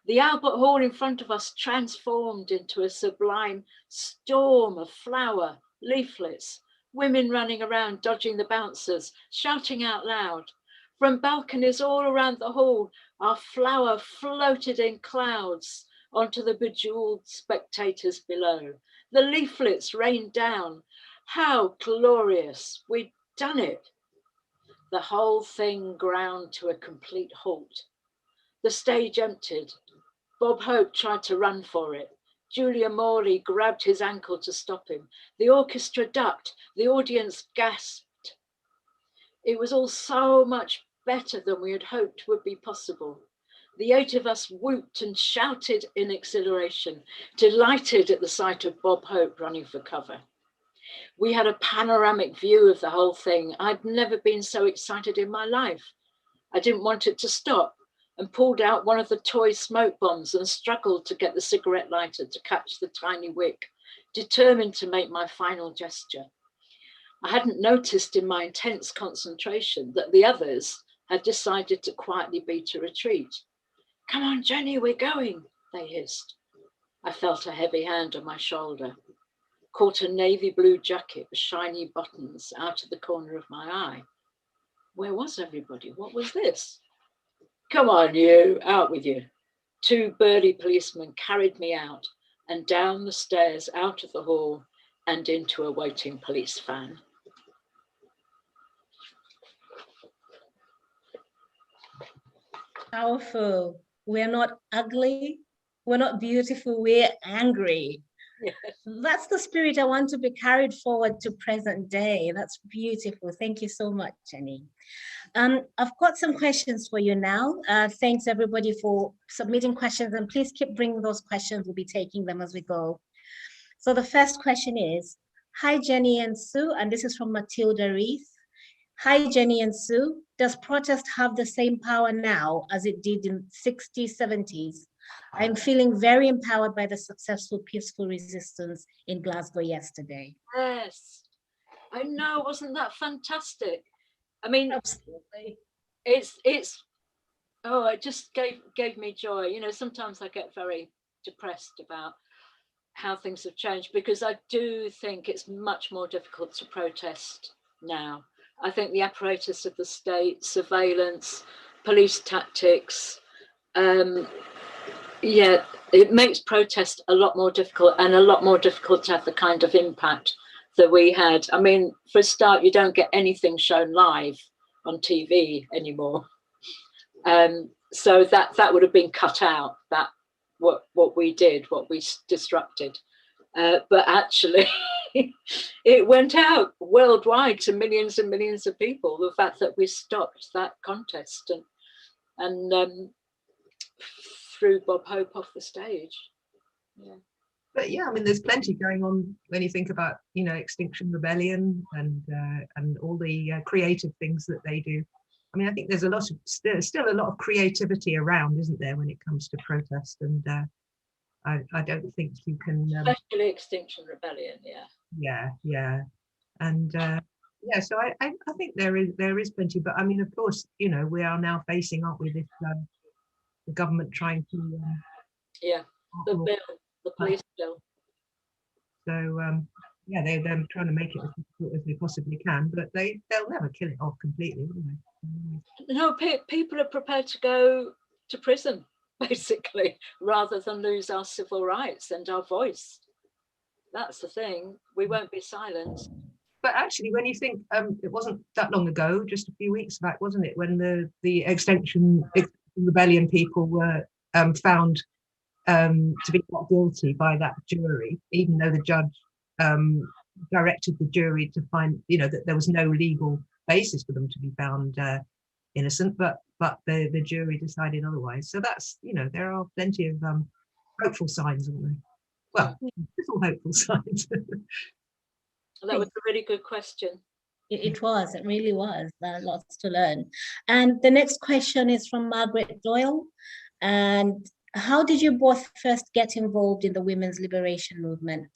The Albert Hall in front of us transformed into a sublime storm of flour, leaflets, women running around dodging the bouncers, shouting out loud. From balconies all around the hall, our flour floated in clouds onto the bejeweled spectators below. The leaflets rained down. How glorious, we'd done it. The whole thing ground to a complete halt. The stage emptied. Bob Hope tried to run for it. Julia Morley grabbed his ankle to stop him. The orchestra ducked. The audience gasped. It was all so much better than we had hoped would be possible. The 8 of us whooped and shouted in exhilaration, delighted at the sight of Bob Hope running for cover. We had a panoramic view of the whole thing. I'd never been so excited in my life. I didn't want it to stop, and pulled out one of the toy smoke bombs and struggled to get the cigarette lighter to catch the tiny wick, determined to make my final gesture. I hadn't noticed in my intense concentration that the others had decided to quietly beat a retreat. "Come on, Jenny, we're going," they hissed. I felt a heavy hand on my shoulder, caught a navy blue jacket with shiny buttons out of the corner of my eye. Where was everybody? What was this? "Come on, you, out with you." 2 burly policemen carried me out and down the stairs, out of the hall and into a waiting police van. Powerful. We're not ugly. We're not beautiful. We're angry. Yes. That's the spirit I want to be carried forward to present day. That's beautiful. Thank you so much, Jenny. I've got some questions for you now. Thanks everybody for submitting questions, and please keep bringing those questions. We'll be taking them as we go. So the first question is, "Hi Jenny and Sue," and this is from Matilda Reith. "Hi Jenny and Sue, does protest have the same power now as it did in 60s, 70s? I'm feeling very empowered by the successful peaceful resistance in Glasgow yesterday." Yes, I know, wasn't that fantastic? I mean, Absolutely. it's oh, it just gave me joy. You know, sometimes I get very depressed about how things have changed, because I do think it's much more difficult to protest now. I think the apparatus of the state, surveillance, police tactics, yeah, it makes protest a lot more difficult, and a lot more difficult to have the kind of impact that we had. I mean, for a start, you don't get anything shown live on TV anymore. So that would have been cut out, that what we did, what we disrupted. But actually, it went out worldwide to millions and millions of people, the fact that we stopped that contest and threw Bob Hope off the stage. Yeah. But yeah, I mean, there's plenty going on when you think about, you know, Extinction Rebellion and all the creative things that they do. I mean, I think there's still a lot of creativity around, isn't there, when it comes to protest? And I don't think you can. Especially Extinction Rebellion, yeah. Yeah. And yeah, so I think there is plenty. But I mean, of course, you know, we are now facing, aren't we, this the government trying to. Yeah, the bill, the police bill. So yeah, they're trying to make it as difficult as they possibly can, but they'll never kill it off completely, will they? No, people are prepared to go to prison, basically, rather than lose our civil rights and our voice. That's the thing. We won't be silenced. But actually, when you think, it wasn't that long ago, just a few weeks back, wasn't it, when the Extinction Rebellion people were found to be not guilty by that jury, even though the judge directed the jury to find, that there was no legal basis for them to be found innocent, but the jury decided otherwise. So that's, there are plenty of hopeful signs, aren't there? Well, little hopeful signs. That was a really good question. It really was. There are lots to learn. And the next question is from Margaret Doyle. And how did you both first get involved in the women's liberation movement?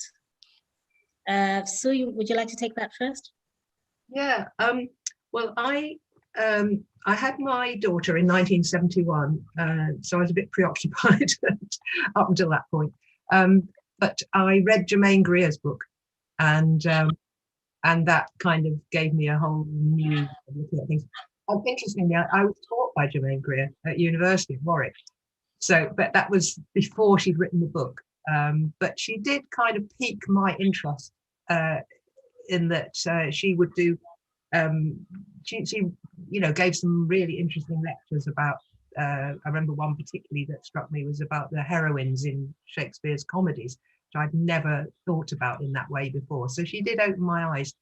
Sue, would you like to take that first? Yeah. Well, I had my daughter in 1971, so I was a bit preoccupied up until that point. But I read Germaine Greer's book, and that kind of gave me a whole new look at things. Interestingly, I was taught by Germaine Greer at University of Warwick. So, but that was before she'd written the book. But she did kind of pique my interest in that she would do. She gave some really interesting lectures about. I remember one particularly that struck me was about the heroines in Shakespeare's comedies, which I'd never thought about in that way before. So she did open my eyes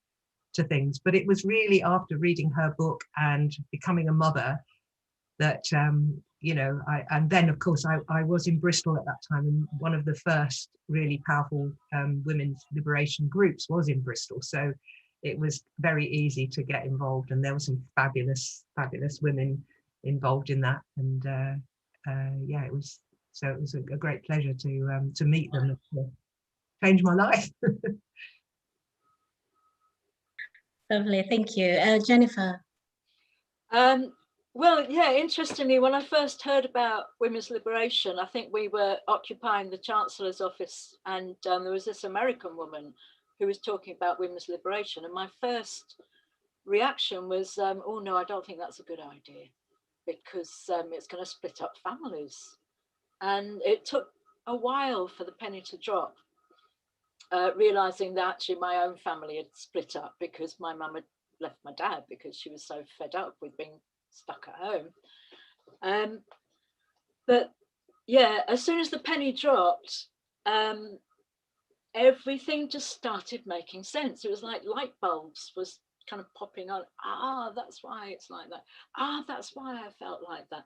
to things. But it was really after reading her book and becoming a mother that and then of course I was in Bristol at that time, and one of the first really powerful women's liberation groups was in Bristol, so it was very easy to get involved, and there were some fabulous women involved in that, and it was a great pleasure to meet them and to change my life. Lovely, thank you. Jennifer. Well, yeah, interestingly, when I first heard about women's liberation, I think we were occupying the Chancellor's office, and there was this American woman who was talking about women's liberation. And my first reaction was, oh no, I don't think that's a good idea, because it's going to split up families. And it took a while for the penny to drop, realizing that actually my own family had split up because my mum had left my dad because she was so fed up with being stuck at home. But yeah, as soon as the penny dropped, everything just started making sense. It was like light bulbs was kind of popping on. That's why it's like that. That's why I felt like that.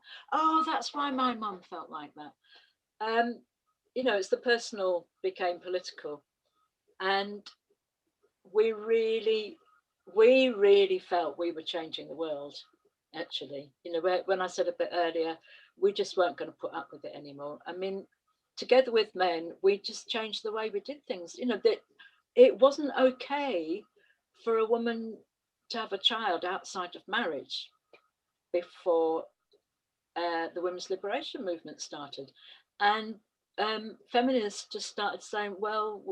That's why my mum felt like that. It's the personal became political, and we really felt we were changing the world. Actually, when I said a bit earlier, we just weren't going to put up with it anymore. I mean, together with men, we just changed the way we did things. That it wasn't okay for a woman to have a child outside of marriage before the women's liberation movement started, and feminists just started saying, well,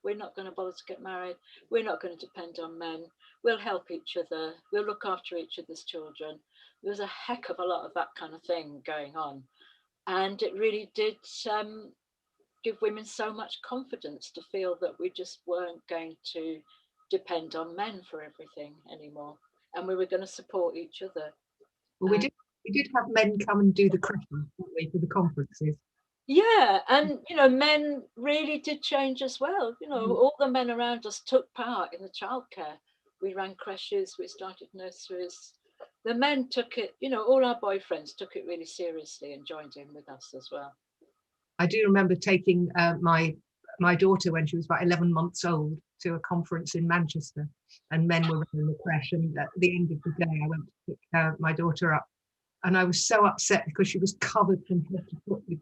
we're not going to bother to get married, we're not going to depend on men, we'll help each other, we'll look after each other's children. There was a heck of a lot of that kind of thing going on, and it really did give women so much confidence to feel that we just weren't going to depend on men for everything anymore, and we were going to support each other. Well, we did have men come and do the crashing, didn't we, for the conferences. Yeah, and men really did change as well. All the men around us took part in the childcare. We ran creches, we started nurseries. The men took it, all our boyfriends took it really seriously and joined in with us as well. I do remember taking my daughter when she was about 11 months old to a conference in Manchester, and men were running the crash, and at the end of the day I went to pick my daughter up, and I was so upset because she was covered from head to foot with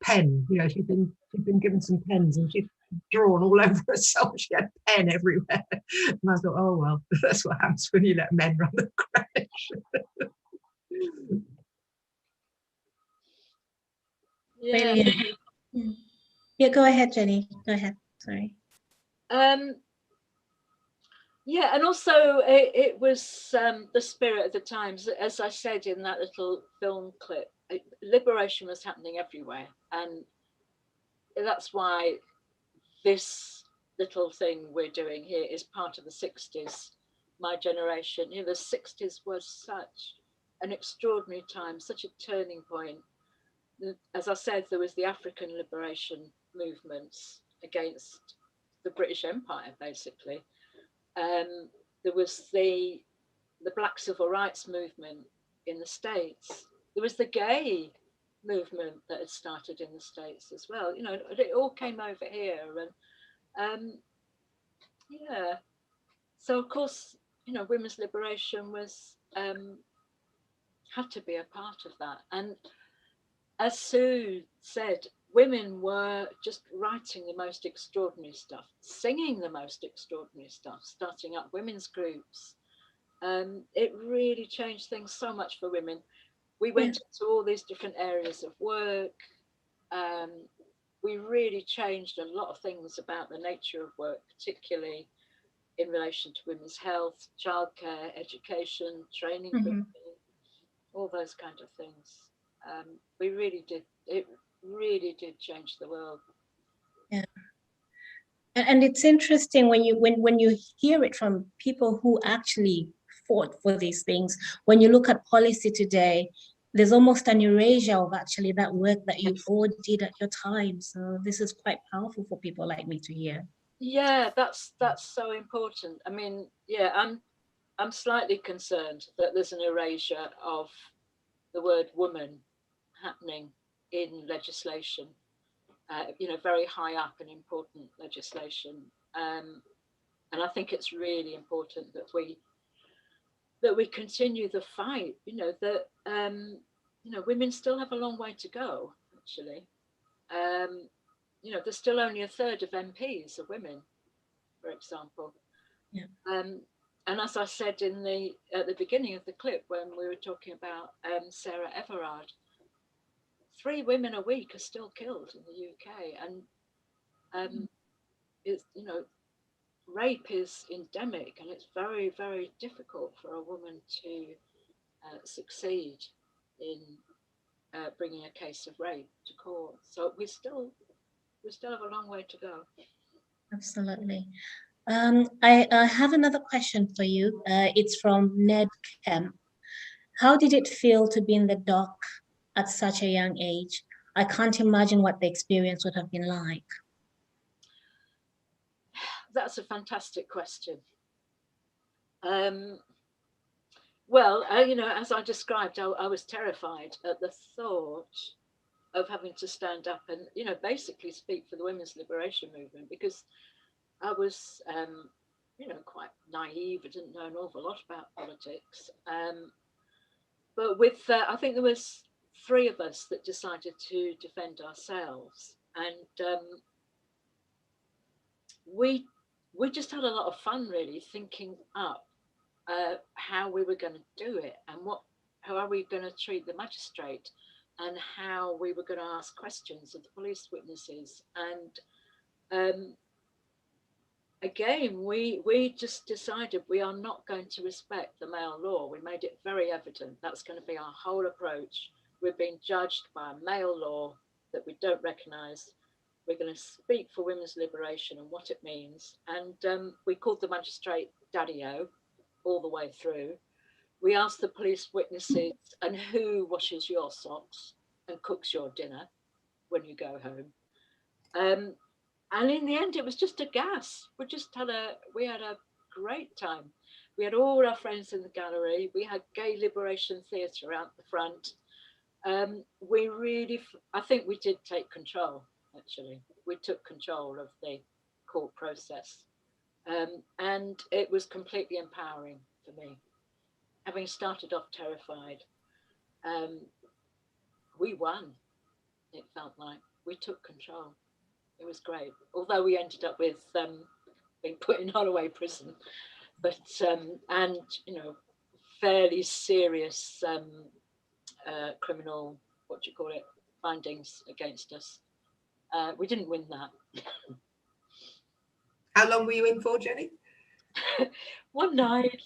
pen. She'd been given some pens, and she'd drawn all over herself. She had pen everywhere, and I thought, oh well, that's what happens when you let men run the crash. Yeah. Yeah, go ahead, Jenny. Go ahead. Sorry. Yeah, and also it was the spirit of the times. As I said in that little film clip, liberation was happening everywhere. And that's why this little thing we're doing here is part of the 60s, my generation. The 60s was such an extraordinary time, such a turning point. As I said, there was the African liberation movements against the British Empire, basically. There was the Black Civil Rights movement in the States. There was the gay movement that had started in the States as well. It all came over here, and yeah. So of course, women's liberation was had to be a part of that. And as Sue said, women were just writing the most extraordinary stuff, singing the most extraordinary stuff, starting up women's groups. It really changed things so much for women. We went into all these different areas of work. We really changed a lot of things about the nature of work, particularly in relation to women's health, childcare, education, training for women, all those kind of things. We really did. It really did change the world. Yeah. And it's interesting when you hear it from people who actually fought for these things. When you look at policy today, there's almost an erasure of actually that work that you all did at your time. So this is quite powerful for people like me to hear. Yeah, that's so important. I mean, yeah, I'm slightly concerned that there's an erasure of the word woman happening in legislation. Very high up and important legislation. And I think it's really important that we continue the fight. Women still have a long way to go. Actually, there's still only a third of MPs are women, for example. Yeah. And as I said at the beginning of the clip when we were talking about Sarah Everard, 3 women a week are still killed in the UK, and it's rape is endemic, and it's very, very difficult for a woman to succeed in bringing a case of rape to court. So we still have a long way to go. Absolutely. I have another question for you. It's from Ned Kemp. How did it feel to be in the dock at such a young age? I can't imagine what the experience would have been like. That's a fantastic question. Well, as I described, I was terrified at the thought of having to stand up and, basically speak for the women's liberation movement, because I was, quite naive. I didn't know an awful lot about politics. But I think there was 3 of us that decided to defend ourselves, and we just had a lot of fun, really, thinking up how we were going to do it, and how are we going to treat the magistrate, and how we were going to ask questions of the police witnesses. And again, we just decided we are not going to respect the male law. We made it very evident that's going to be our whole approach. We're being judged by a male law that we don't recognise. We're going to speak for women's liberation and what it means. And we called the magistrate Daddy-O all the way through. We asked the police witnesses, and who washes your socks and cooks your dinner when you go home? And in the end, it was just a gas. We had a great time. We had all our friends in the gallery. We had Gay Liberation Theatre out the front. I think we did take control, actually. We took control of the court process. And it was completely empowering for me. Having started off terrified, we won. It felt like we took control. It was great, although we ended up with being put in Holloway prison, but and fairly serious criminal, findings against us. We didn't win that. How long were you in for, Jenny? One night.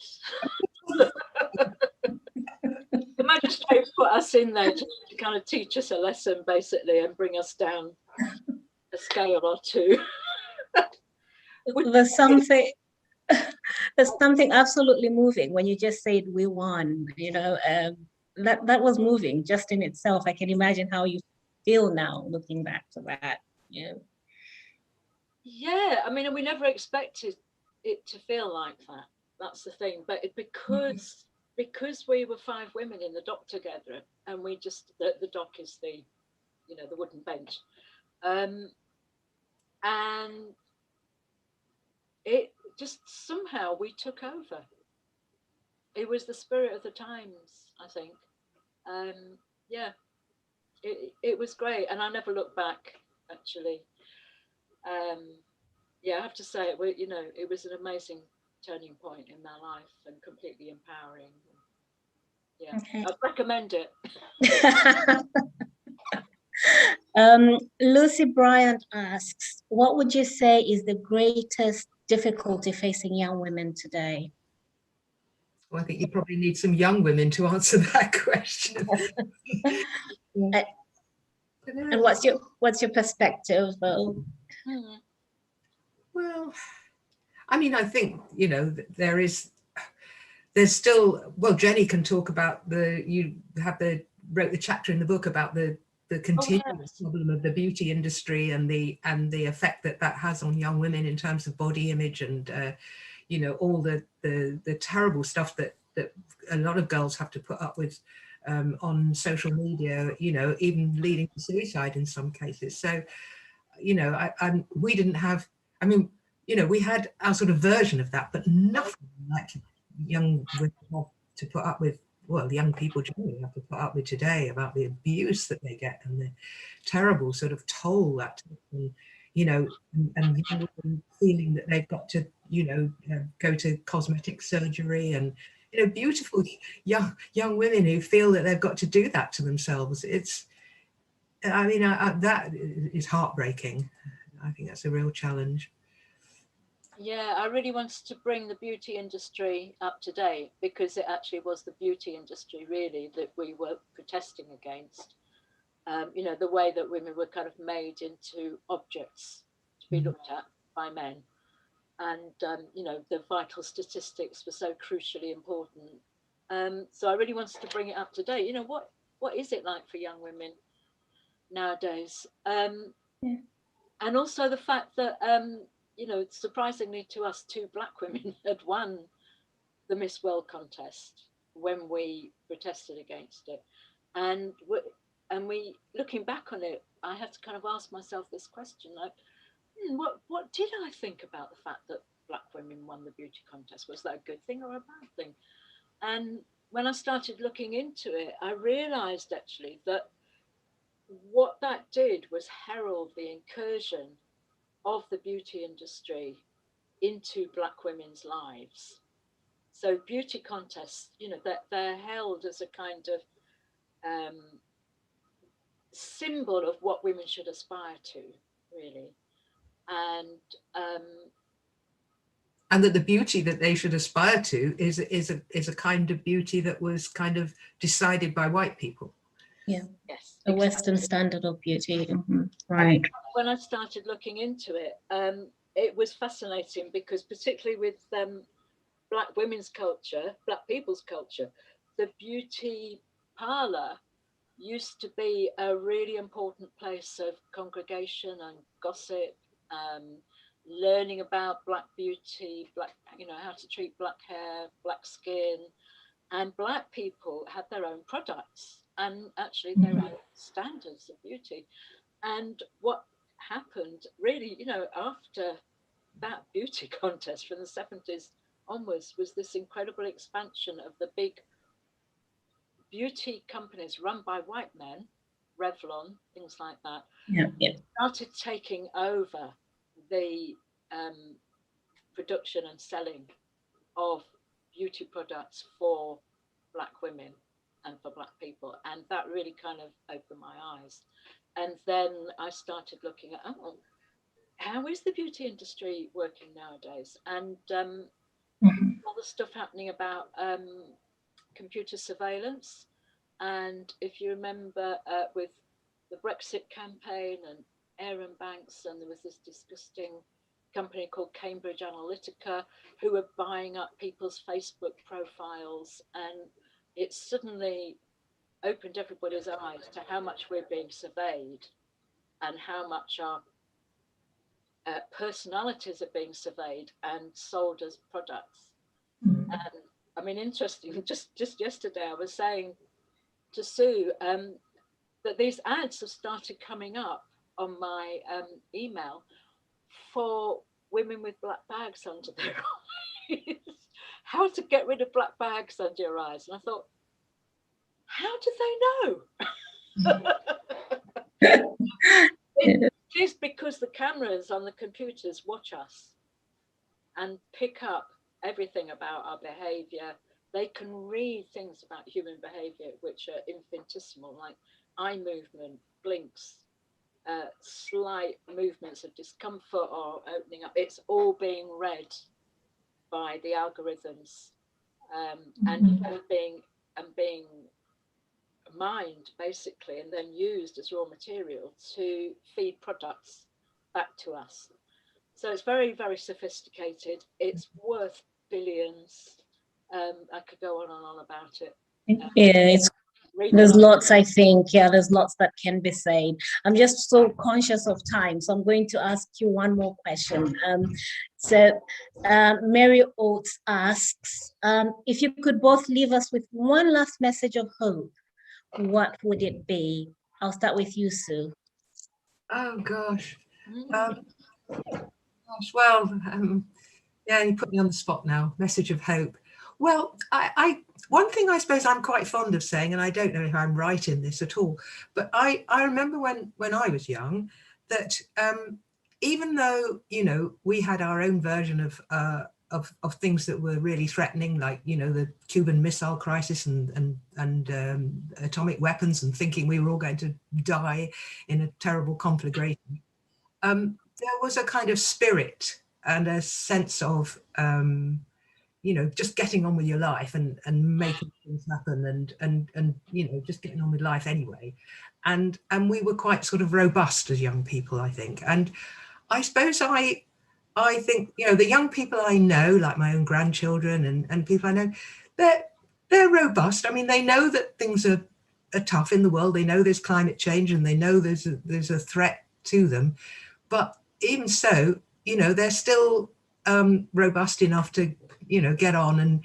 The magistrate put us in there to kind of teach us a lesson, basically, and bring us down a scale or two. There's something there's something absolutely moving when you just said we won, that was moving just in itself. I can imagine how you feel now looking back to that. Yeah, I mean, we never expected it to feel like that. That's the thing. But because we were 5 women in the dock together, and we just the dock is the wooden bench, and it just somehow we took over. It was the spirit of the times, I think. Yeah, it was great, and I never looked back, actually. Yeah, I have to say, it was an amazing turning point in my life and completely empowering. Yeah, Okay. I'd recommend it. Lucy Bryant asks, what would you say is the greatest difficulty facing young women today? Well, I think you probably need some young women to answer that question. And what's your perspective, though? Well, I mean, I think, there's still, well, Jenny can talk about wrote the chapter in the book about the continuous problem of the beauty industry and the effect that has on young women in terms of body image and all the terrible stuff that a lot of girls have to put up with on social media, even leading to suicide in some cases. So we didn't have, I mean, we had our sort of version of that, but nothing like young women have to put up with. Well, young people generally have to put up with today about the abuse that they get and the terrible sort of toll that, and young women feeling that they've got to, go to cosmetic surgery, and beautiful young women who feel that they've got to do that to themselves. That is heartbreaking. I think that's a real challenge. Yeah, I really wanted to bring the beauty industry up to date, because it actually was the beauty industry really that we were protesting against. The way that women were kind of made into objects to be looked at by men. And, the vital statistics were so crucially important. So I really wanted to bring it up to date. What is it like for young women nowadays? And also the fact that, surprisingly to us, 2 Black women had won the Miss World contest when we protested against it. And we looking back on it, I had to kind of ask myself this question, like, what did I think about the fact that Black women won the beauty contest? Was that a good thing or a bad thing? And when I started looking into it, I realized actually that what that did was herald the incursion of the beauty industry into Black women's lives. So beauty contests, they're held as a kind of symbol of what women should aspire to, really. And that the beauty that they should aspire to is a kind of beauty that was kind of decided by white people. Yeah. Yes. A Western standard of beauty. Mm-hmm. Right. When I started looking into it, it was fascinating, because particularly with Black women's culture, Black people's culture, the beauty parlor used to be a really important place of congregation and gossip, learning about Black beauty, how to treat Black hair, Black skin, and Black people had their own products and actually their own standards of beauty. And what happened really, after that beauty contest from the 70s onwards, was this incredible expansion of the big beauty companies run by white men, Revlon, things like that, started taking over the production and selling of beauty products for Black women and for Black people. And that really kind of opened my eyes And then I started looking at, oh, how is the beauty industry working nowadays? And all the stuff happening about computer surveillance. And if you remember with the Brexit campaign and Aaron Banks, and there was this disgusting company called Cambridge Analytica who were buying up people's Facebook profiles, and it suddenly opened everybody's eyes to how much we're being surveyed and how much our personalities are being surveyed and sold as products. And I mean, interesting, just yesterday I was saying to Sue that these ads have started coming up on my email for women with black bags under their eyes. How to get rid of black bags under your eyes. And I thought, how do they know? It is because the cameras on the computers watch us and pick up everything about our behavior. They can read things about human behavior which are infinitesimal, like eye movement, blinks, slight movements of discomfort or opening up. It's all being read by the algorithms and being mined basically, and then used as raw material to feed products back to us. So it's very, very sophisticated. It's worth billions. I could go on and on about it. Yeah, there's lots, I think. Yeah, there's lots that can be said. I'm just so conscious of time, so I'm going to ask you one more question. Mary Oates asks, if you could both leave us with one last message of hope, what would it be? I'll start with you, Sue. Oh gosh. Well, yeah, you put me on the spot now. Message of hope. Well, I one thing I suppose I'm quite fond of saying, and I don't know if I'm right in this at all, but I remember when I was young that even though, you know, we had our own version of things that were really threatening, like, you know, the Cuban Missile Crisis and atomic weapons, and thinking we were all going to die in a terrible conflagration. There was a kind of spirit and a sense of, you know, just getting on with your life and making things happen and you know, just getting on with life anyway. And we were quite sort of robust as young people, I think. And I suppose I think, you know, the young people I know, like my own grandchildren and people I know, they're robust. I mean, they know that things are tough in the world. They know there's climate change and they know there's a threat to them. But even so, you know, they're still robust enough to, you know, get on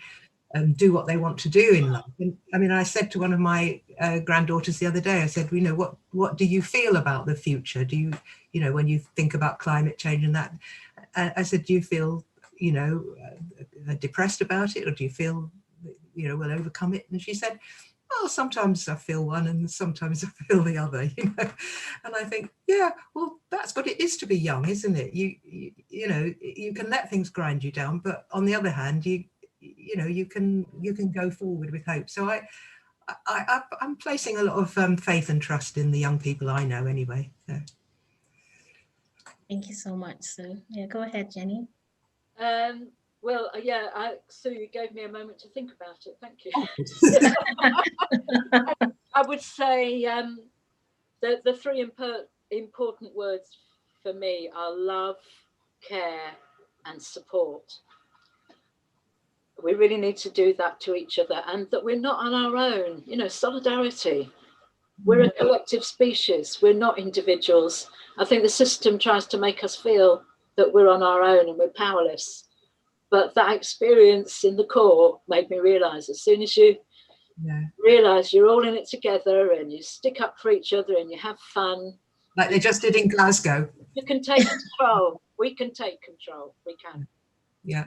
and do what they want to do in life. And I mean, I said to one of my granddaughters the other day, I said, you know, what do you feel about the future? Do you, you know, when you think about climate change and that, I said, do you feel, you know, depressed about it, or do you feel, you know, we'll overcome it? And she said, well, sometimes I feel one and sometimes I feel the other, you know. And I think, yeah, well, that's what it is to be young, isn't it? You know, you can let things grind you down, but on the other hand, you know, you can go forward with hope. So I'm placing a lot of faith and trust in the young people I know anyway. So. Thank you so much, Sue. Yeah, go ahead, Jenny. Well, yeah, Sue, you gave me a moment to think about it. Thank you. I would say the three important words for me are love, care, and support. We really need to do that to each other, and that we're not on our own. You know, solidarity. We're a collective species. We're not individuals. I think the system tries to make us feel that we're on our own and we're powerless. But that experience in the court made me realise, as soon as you realise you're all in it together and you stick up for each other and you have fun. Like they just did in Glasgow. You can take control. We can take control. We can. Yeah.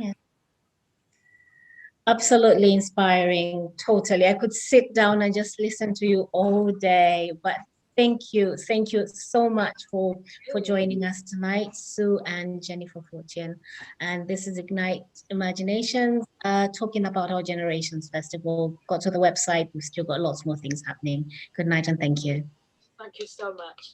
Absolutely inspiring. Totally. I could sit down and just listen to you all day, but thank you so much for joining us tonight, Sue and Jennifer Fortune. And this is Ignite Imaginations, talking about our Generations Festival. Go to the website. We've still got lots more things happening. Good night and thank you. Thank you so much.